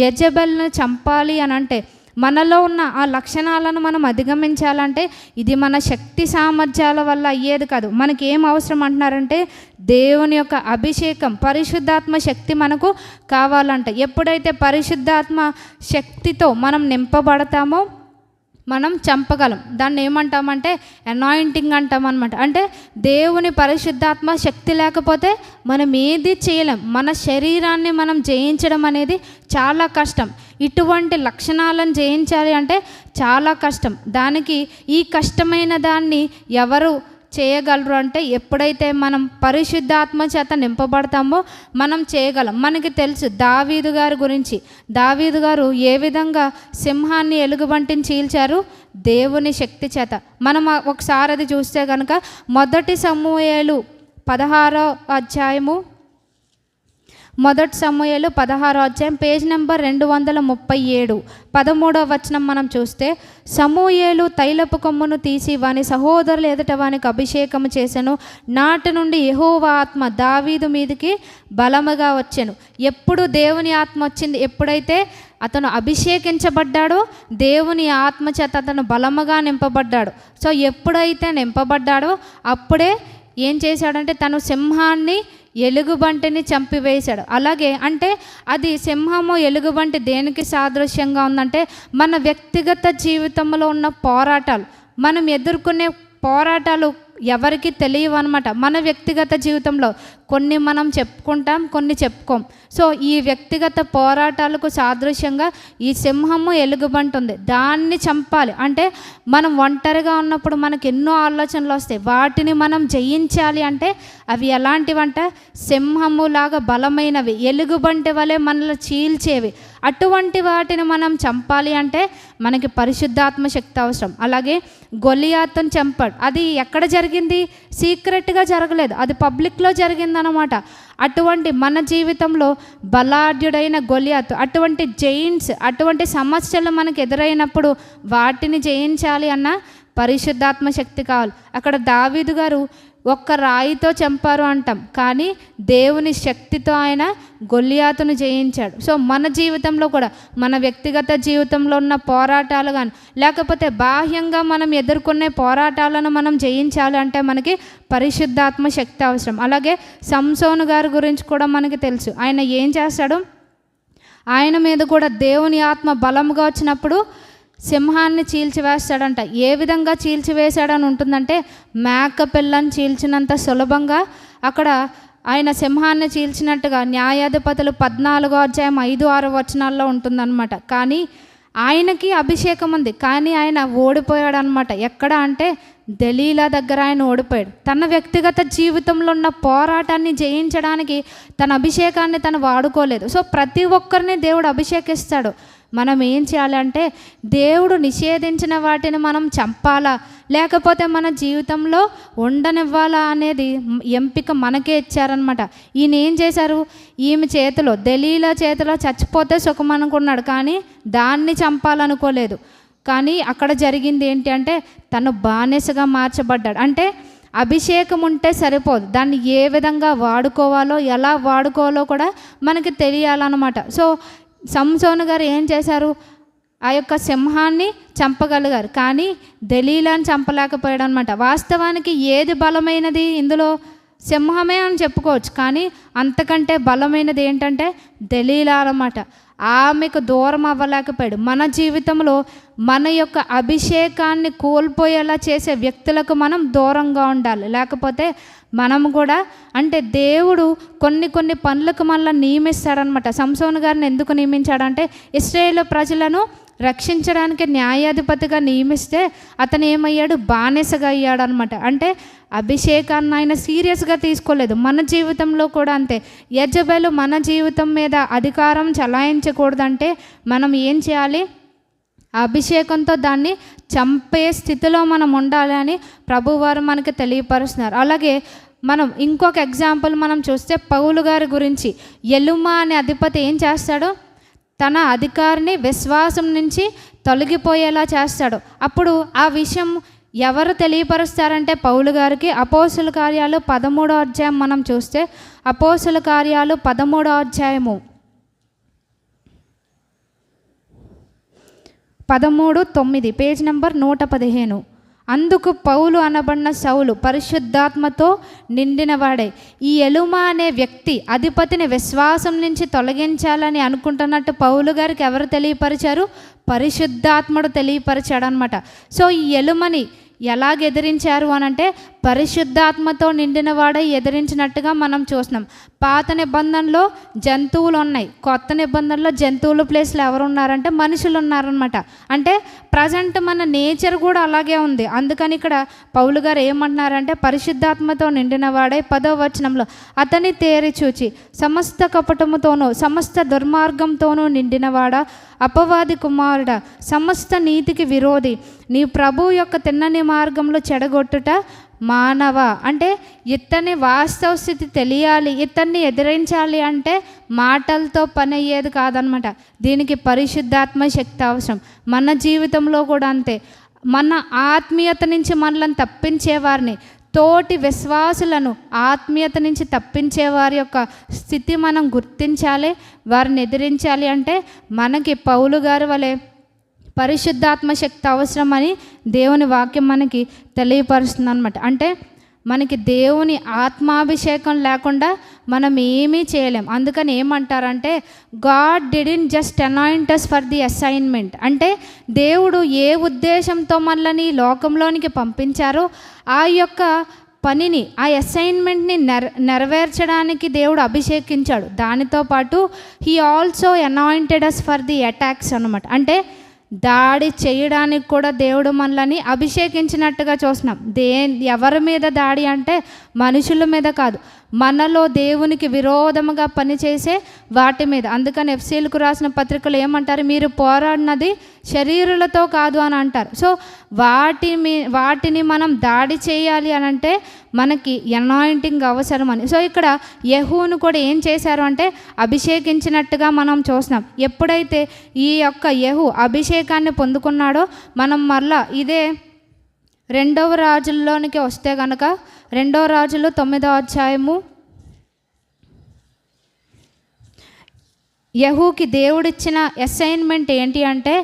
యెజబెల్ను చంపాలి అని అంటే మనలో ఉన్న ఆ లక్షణాలను మనం అధిగమించాలంటే ఇది మన శక్తి సామర్థ్యాల వల్ల అయ్యేది కాదు. మనకి ఏం అవసరం అంటున్నారంటే దేవుని యొక్క అభిషేకం, పరిశుద్ధాత్మ శక్తి మనకు కావాలంట. ఎప్పుడైతే పరిశుద్ధాత్మ శక్తితో మనం నింపబడతామో మనం చంపగలం. దాన్ని ఏమంటామంటే అనాయింటింగ్ అంటాం అనమాట. అంటే దేవుని పరిశుద్ధాత్మ శక్తి లేకపోతే మనం ఏది చేయలేం. మన శరీరాన్ని మనం జయించడం అనేది చాలా కష్టం. ఇటువంటి లక్షణాలను జయించాలి అంటే చాలా కష్టం. దానికి ఈ కష్టమైన దాన్ని ఎవరు చేయగలరు అంటే ఎప్పుడైతే మనం పరిశుద్ధాత్మ చేత నింపబడతామో మనం చేయగలం. మనకి తెలుసు దావీదు గారి గురించి. దావీదు గారు ఏ విధంగా సింహాన్ని ఎలుగుబంటిని చీల్చారు? దేవుని శక్తి చేత. మనం ఒకసారి అది చూస్తే కనుక 1 సమూయేలు 16వ అధ్యాయము, 1 సమూయేలు 16వ అధ్యాయం పేజ్ నెంబర్ 237 13వ వచనం మనం చూస్తే, సమూయేలు తైలపు కొమ్మును తీసి వాని సహోదరులు ఎదుట వానికి అభిషేకము చేసెను. నాటి నుండి యెహోవా ఆత్మ దావీదు మీదికి బలముగా వచ్చెను. ఎప్పుడు దేవుని ఆత్మ వచ్చింది? ఎప్పుడైతే అతను అభిషేకించబడ్డాడో దేవుని ఆత్మ చేత అతను బలముగా నింపబడ్డాడు. సో ఎప్పుడైతే నింపబడ్డాడో అప్పుడే ఏం చేశాడంటే తను సింహాన్ని ఎలుగుబంటిని చంపివేశాడు. అలాగే అంటే అది సింహము ఎలుగుబంటి దేనికి సాదృశ్యంగా ఉందంటే మన వ్యక్తిగత జీవితంలో ఉన్న పోరాటాలు, మనం ఎదుర్కొనే పోరాటాలు ఎవరికి తెలియవు అనమాట. మన వ్యక్తిగత జీవితంలో కొన్ని మనం చెప్పుకుంటాం, కొన్ని చెప్పుకోం. సో ఈ వ్యక్తిగత పోరాటాలకు సాదృశ్యంగా ఈ సింహము ఎలుగుబంటి ఉంది, దాన్ని చంపాలి. అంటే మనం ఒంటరిగా ఉన్నప్పుడు మనకు ఎన్నో ఆలోచనలు వస్తాయి, వాటిని మనం జయించాలి అంటే అవి ఎలాంటివంటే సింహములాగా బలమైనవి, ఎలుగుబంటి వలె మనల్ని చీల్చేవి. అటువంటి వాటిని మనం చంపాలి అంటే మనకి పరిశుద్ధాత్మ శక్తి అవసరం. అలాగే గొలియాతును చంపాడు. అది ఎక్కడ జరిగింది? సీక్రెట్గా జరగలేదు, అది పబ్లిక్లో జరిగిందనమాట. అటువంటి మన జీవితంలో బలాఢ్యుడైన గొలియాతు, అటువంటి జైంట్స్, అటువంటి సమస్యలు మనకు ఎదురైనప్పుడు వాటిని జయించాలి అన్న పరిశుద్ధాత్మ శక్తి కావాలి. అక్కడ దావీదు గారు ఒక్క రాయితో చంపారు అంటాం, కానీ దేవుని శక్తితో ఆయన గొలియాతును జయించాడు. సో మన జీవితంలో కూడా మన వ్యక్తిగత జీవితంలో ఉన్న పోరాటాలు కానీ లేకపోతే బాహ్యంగా మనం ఎదుర్కొనే పోరాటాలను మనం జయించాలి అంటే మనకి పరిశుద్ధాత్మ శక్తి అవసరం. అలాగే సంసోను గారి గురించి కూడా మనకి తెలుసు. ఆయన ఏం చేస్తాడు? ఆయన మీద కూడా దేవుని ఆత్మ బలంగా వచ్చినప్పుడు సింహాన్ని చీల్చివేస్తాడంట. ఏ విధంగా చీల్చివేశాడని ఉంటుందంటే మేక పిల్లని చీల్చినంత సులభంగా అక్కడ ఆయన సింహాన్ని చీల్చినట్టుగా న్యాయాధిపతులు 14వ అధ్యాయం 5-6 వచనాల్లో ఉంటుందన్నమాట. కానీ ఆయనకి అభిషేకం ఉంది, కానీ ఆయన ఓడిపోయాడు అనమాట. ఎక్కడ అంటే దెలీలా దగ్గర ఆయన ఓడిపోయాడు. తన వ్యక్తిగత జీవితంలో ఉన్న పోరాటాన్ని జయించడానికి తన అభిషేకాన్ని తను వాడుకోలేదు. సో ప్రతి ఒక్కరిని దేవుడు అభిషేకిస్తాడు. మనం ఏం చేయాలంటే దేవుడు నిషేధించిన వాటిని మనం చంపాలా లేకపోతే మన జీవితంలో ఉండనివ్వాలా అనేది ఎంపిక మనకే ఇచ్చారనమాట. ఈయన ఏం చేశారు, ఈమె చేతిలో దెలీలా చేతిలో చచ్చిపోతే సుఖం అనుకున్నాడు, కానీ దాన్ని చంపాలనుకోలేదు. కానీ అక్కడ జరిగింది ఏంటి అంటే తను బానిసగా మార్చబడ్డాడు. అంటే అభిషేకం ఉంటే సరిపోదు, దాన్ని ఏ విధంగా వాడుకోవాలో ఎలా వాడుకోవాలో కూడా మనకి తెలియాలన్నమాట. సో సంసోను గారు ఏం చేశారు, ఆ యొక్క సింహాన్ని చంపగలిగారు, కానీ దెలీలాని చంపలేకపోయాడు అనమాట. వాస్తవానికి ఏది బలమైనది ఇందులో సింహమే అని చెప్పుకోవచ్చు, కానీ అంతకంటే బలమైనది ఏంటంటే దెలీలా అన్నమాట. ఆమెకు దూరం అవ్వలేకపోయాడు. మన జీవితంలో మన యొక్క అభిషేకాన్ని కోల్పోయేలా చేసే వ్యక్తులకు మనం దూరంగా ఉండాలి. లేకపోతే మనం కూడా అంటే దేవుడు కొన్ని పనులకు మళ్ళీ నియమిస్తాడనమాట. సంసోను గారిని ఎందుకు నియమించాడంటే ఇశ్రాయేలు ప్రజలను రక్షించడానికి న్యాయాధిపతిగా నియమిస్తే అతను ఏమయ్యాడు, బానిసగా అయ్యాడు అనమాట. అంటే అభిషేకాన్ని ఆయన సీరియస్గా తీసుకోలేదు. మన జీవితంలో కూడా అంతే. యెజబెలు మన జీవితం మీద అధికారం చలాయించకూడదంటే మనం ఏం చేయాలి, అభిషేకంతో దాన్ని చంపే స్థితిలో మనం ఉండాలి అని ప్రభువారు మనకి తెలియపరుస్తున్నారు. అలాగే మనం ఇంకొక ఎగ్జాంపుల్ మనం చూస్తే పౌలు గారి గురించి, ఎలుమా అనే అధిపతి ఏం చేస్తాడు, తన అధికారిని విశ్వాసం నుంచి తొలగిపోయేలా చేస్తాడు. అప్పుడు ఆ విషయం ఎవరు తెలియపరుస్తారంటే పౌలు గారికి అపోస్తుల కార్యాలు 13వ అధ్యాయం మనం చూస్తే అపోస్తుల కార్యాలు 13వ అధ్యాయము 13:9 పేజ్ నెంబర్ 115. అందుకు పౌలు అనబడిన సౌలు పరిశుద్ధాత్మతో నిండినవాడే. ఈ ఎలుమా అనే వ్యక్తి అధిపతిని విశ్వాసం నుంచి తొలగించాలని అనుకుంటున్నట్టు పౌలు గారికి ఎవరు తెలియపరిచారు, పరిశుద్ధాత్ముడు తెలియపరిచాడు అనమాట. సో ఈ ఎలుమని ఎలాగ ఎదిరించారు అనంటే పరిశుద్ధాత్మతో నిండిన వాడే ఎదిరించినట్టుగా మనం చూస్తున్నాం. పాత నిబంధనలో జంతువులు ఉన్నాయి, కొత్త నిబంధనలో జంతువుల ప్లేస్లో ఎవరు ఉన్నారంటే మనుషులు ఉన్నారనమాట. అంటే ప్రజెంట్ మన నేచర్ కూడా అలాగే ఉంది. అందుకని ఇక్కడ పౌలు గారు ఏమంటున్నారంటే పరిశుద్ధాత్మతో నిండిన వాడే 10వ వచనంలో అతని తేరి చూచి సమస్త కపటముతోనూ సమస్త దుర్మార్గంతోనూ నిండినవాడా, అపవాది కుమారుడా, సమస్త నీతికి విరోధి, నీ ప్రభు యొక్క తిన్నని మార్గంలో చెడగొట్టుట మానవ. అంటే ఇతని వాస్తవ స్థితి తెలియాలి, ఇతన్ని ఎదిరించాలి అంటే మాటలతో పని అయ్యేది కాదనమాట. దీనికి పరిశుద్ధాత్మ శక్తి అవసరం. మన జీవితంలో కూడా అంతే. మన ఆత్మీయత నుంచి మనల్ని తప్పించేవారిని, తోటి విశ్వాసులను ఆత్మీయత నుంచి తప్పించే వారి యొక్క స్థితి మనం గుర్తించాలి, వారిని ఎదిరించాలి. అంటే మనకి పౌలు గారి వలె పరిశుద్ధాత్మ శక్తి అవసరమని దేవుని వాక్యం మనకి తెలియపరుస్తుంది అనమాట. అంటే మనకి దేవుని ఆత్మాభిషేకం లేకుండా మనం ఏమీ చేయలేం. అందుకని ఏమంటారంటే God didn't just anoint us for the assignment. అంటే దేవుడు ఏ ఉద్దేశంతో మనల్ని లోకంలోనికి పంపించారో ఆ యొక్క పనిని, ఆ అసైన్మెంట్ని నెరవేర్చడానికి దేవుడు అభిషేకించాడు. దానితో పాటు he also anointed us for the attacks అన్నమాట. అంటే దాడి చేయడానికి కూడా దేవుడు మనల్ని అభిషేకించినట్టుగా చూస్తున్నాం. ఎవరి మీద దాడి అంటే మనుషుల మీద కాదు, మనలో దేవునికి విరోధముగా పనిచేసే వాటి మీద. అందుకని ఎఫ్సీలకు రాసిన పత్రికలు ఏమంటారు, మీరు పోరాడినది శరీరులతో కాదు అని అంటారు. సో వాటిని మనం దాడి చేయాలి అని అంటే మనకి అనాయింటింగ్ అవసరం అని. సో ఇక్కడ యెహూను కూడా ఏం చేశారు అంటే అభిషేకించినట్టుగా మనం చూస్తున్నాం. ఎప్పుడైతే ఈ యొక్క యెహూ అభిషేకాన్ని పొందుకున్నాడో మనం మరలా ఇదే 2వ రాజుల్లోనికి వస్తే కనుక 2వ రాజులు 9వ అధ్యాయము యెహూకి దేవుడిచ్చిన అసైన్మెంట్ ఏంటి అంటే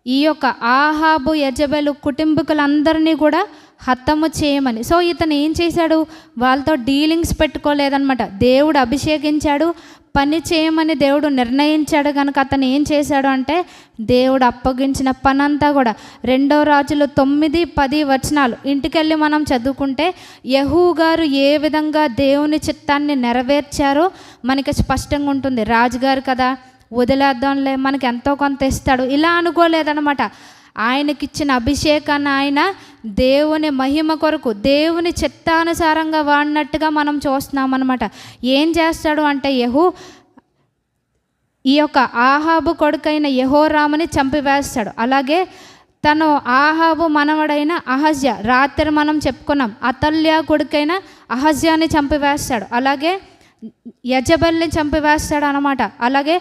ఈ యొక్క ఆహాబు యెజబెలు కుటుంబీకులందరినీ కూడా హతము చేయమని. సో ఇతను ఏం చేశాడు? వాళ్ళతో డీలింగ్స్ పెట్టుకోలేదనమాట. దేవుడు అభిషేకించాడు, పని చేయమని దేవుడు నిర్ణయించాడు కనుక అతను ఏం చేశాడు అంటే దేవుడు అప్పగించిన పని అంతా కూడా 2 రాజులు 9-10 వచనాలు ఇంటికెళ్ళి మనం చదువుకుంటే యెహూ గారు ఏ విధంగా దేవుని చిత్తాన్ని నెరవేర్చారో మనకి స్పష్టంగా ఉంటుంది. రాజుగారు కదా, వదిలేద్దాంలే, మనకి ఎంతో కొంత ఇస్తాడు, ఇలా అనుకోలేదనమాట. ఆయనకిచ్చిన అభిషేకాన్ని ఆయన దేవుని మహిమ కొరకు, దేవుని చిత్తానుసారంగా వాడినట్టుగా మనం చూస్తున్నాం అనమాట. ఏం చేస్తాడు అంటే యెహూ ఈ యొక్క ఆహాబు కొడుకైన యెహోరాముని చంపివేస్తాడు. అలాగే తను ఆహాబు మనవడైన అహజ్యా, రాత్రి మనం చెప్పుకున్నాం, అతల్యా కొడుకైన అహజ్యాని చంపివేస్తాడు. అలాగే యజబెల్ని చంపివేస్తాడు అనమాట. అలాగే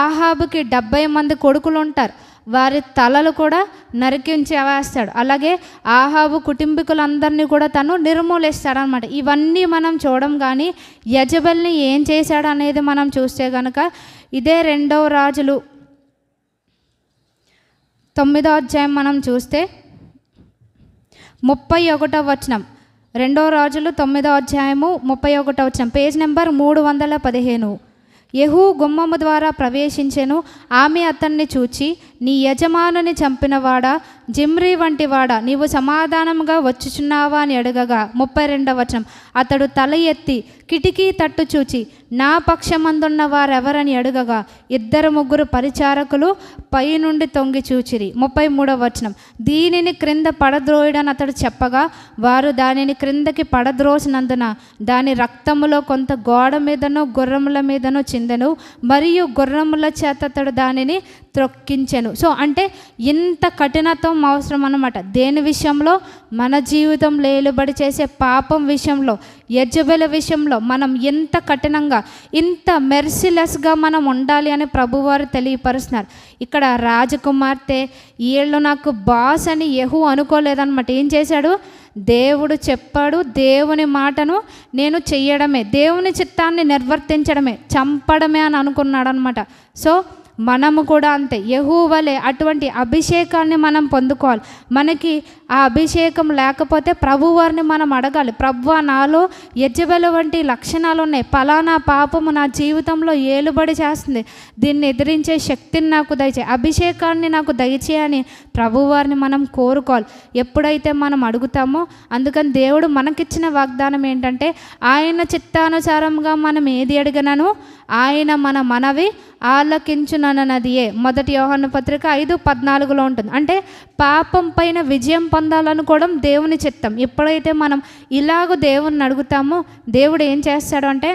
ఆహాబుకి 70 మంది కొడుకులు ఉంటారు, వారి తలలు కూడా నరికించేవేస్తాడు. అలాగే ఆహాబు కుటుంబీకులందరినీ కూడా తను నిర్మూలిస్తాడనమాట. ఇవన్నీ మనం చూడం, కానీ యజబెల్ని ఏం చేశాడు అనేది మనం చూస్తే కనుక ఇదే 2 రాజులు 9వ అధ్యాయం మనం చూస్తే 31వ వచనం, 2 రాజులు 9వ అధ్యాయము 31వ వచనం, పేజ్ నెంబర్ 315. యెహూ గుమ్మము ద్వారా ప్రవేశించెను. ఆమె అతన్ని చూచి, నీ యజమానుని చంపినవాడా, జిమ్రీ వంటి వాడా, నీవు సమాధానంగా వచ్చుచున్నావా అని అడగగా 32వ వచనం, అతడు తల ఎత్తి కిటికీ తట్టు చూచి నా పక్షమందున్న వారెవరని అడగగా 2-3 పరిచారకులు పై నుండి తొంగి చూచిరి. 33వ వచనం, దీనిని క్రింద పడద్రోయడని అతడు చెప్పగా వారు దానిని క్రిందకి పడద్రోసినందున దాని రక్తములో కొంత గోడ మీదనో గుర్రముల మీదనో చిందెను, మరియు గుర్రముల చేత అతడు దానిని త్రొక్కించెను. సో అంటే ఇంత కఠినత్వం అవసరం అన్నమాట. దేని విషయంలో? మన జీవితం లేలుబడి చేసే పాపం విషయంలో, యెజబెల్ విషయంలో మనం ఎంత కఠినంగా, ఇంత మెర్సిలెస్గా మనం ఉండాలి అని ప్రభువారు తెలియపరుస్తున్నారు. ఇక్కడ రాజకుమార్తె వీళ్ళు నాకు బాస్ అని యెహూ అనుకోలేదన్నమాట. ఏం చేశాడు? దేవుడు చెప్పాడు, దేవుని మాటను నేను చెయ్యడమే, దేవుని చిత్తాన్ని నిర్వర్తించడమే, చంపడమే అని అనుకున్నాడు అనమాట. సో మనము కూడా అంతే, యెహూ వలె అటువంటి అభిషేకాన్ని మనం పొందుకోవాలి. మనకి ఆ అభిషేకం లేకపోతే ప్రభువారిని మనం అడగాలి, ప్రభువా నాలో యెజబెల్ వంటి లక్షణాలు ఉన్నాయి, పలానా పాపము నా జీవితంలో ఏలుబడి చేస్తుంది, దీన్ని ఎదిరించే శక్తిని నాకు దయచే, అభిషేకాన్ని నాకు దయచేయని ప్రభువారిని మనం కోరుకోవాలి. ఎప్పుడైతే మనం అడుగుతామో, అందుకని దేవుడు మనకిచ్చిన వాగ్దానం ఏంటంటే ఆయన చిత్తానుసారంగా మనం ఏది అడిగినాను ఆయన మన మనవి ఆలకించునన్నదియే. 1 యోహాను పత్రిక 5:14 ఉంటుంది. అంటే పాపం పైన విజయం పొందాలనుకోవడం దేవుని చిత్తం. ఎప్పుడైతే మనం ఇలాగ దేవుణ్ణి అడుగుతామో దేవుడు ఏం చేస్తాడు అంటే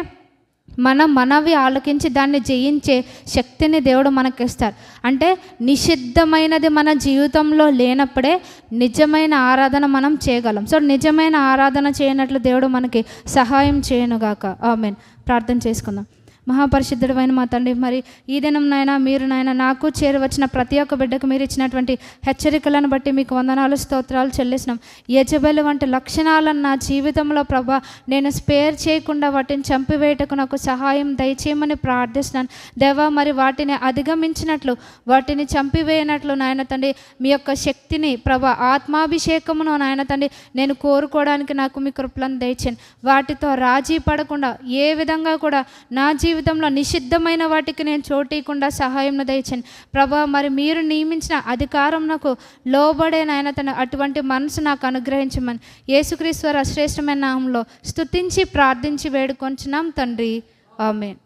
మన మనవి ఆలకించి దాన్ని జయించే శక్తిని దేవుడు మనకిస్తారు. అంటే నిషిద్ధమైనది మన జీవితంలో లేనప్పుడే నిజమైన ఆరాధన మనం చేయగలం. సో నిజమైన ఆరాధన చేయనట్లు దేవుడు మనకి సహాయం చేయనుగాక. ఆమేన్. ప్రార్థన చేసుకుందాం. మహాపరిశుద్ధుడైన మా తండ్రి, మరి ఈ దినం నాయన మీరు నాయన నాకు చేరువచ్చిన ప్రతి ఒక్క బిడ్డకు మీరు ఇచ్చినటువంటి హెచ్చరికలను బట్టి మీకు వందనాలు, స్తోత్రాలు చెల్లిస్తున్నాం. యెజబెల్ వంటి లక్షణాలను నా జీవితంలో ప్రభా నేను స్పేర్ చేయకుండా వాటిని చంపివేయటకు నాకు సహాయం దయచేయమని ప్రార్థిస్తున్నాను దేవా. మరి వాటిని అధిగమించినట్లు, వాటిని చంపివేయనట్లు నాయన తండ్రి మీ యొక్క శక్తిని ప్రభా, ఆత్మాభిషేకమును నాయన తండ్రి నేను కోరుకోవడానికి నాకు మీ కృపలను దయచేయండి. వాటితో రాజీ పడకుండా ఏ విధంగా కూడా నా జీవితంలో నిషిద్ధమైన వాటికి నేను చోటీయకుండా సహాయం దయచేయండి ప్రభా. మరి మీరు నియమించిన అధికారం నాకు లోబడే నాయన తన అటువంటి మనసు నాకు అనుగ్రహించమని యేసుక్రీస్తు వారి శ్రేష్టమైన నామంలో స్తుతించి ప్రార్థించి వేడుకొంచున్నాం తండ్రి. ఆమేన్.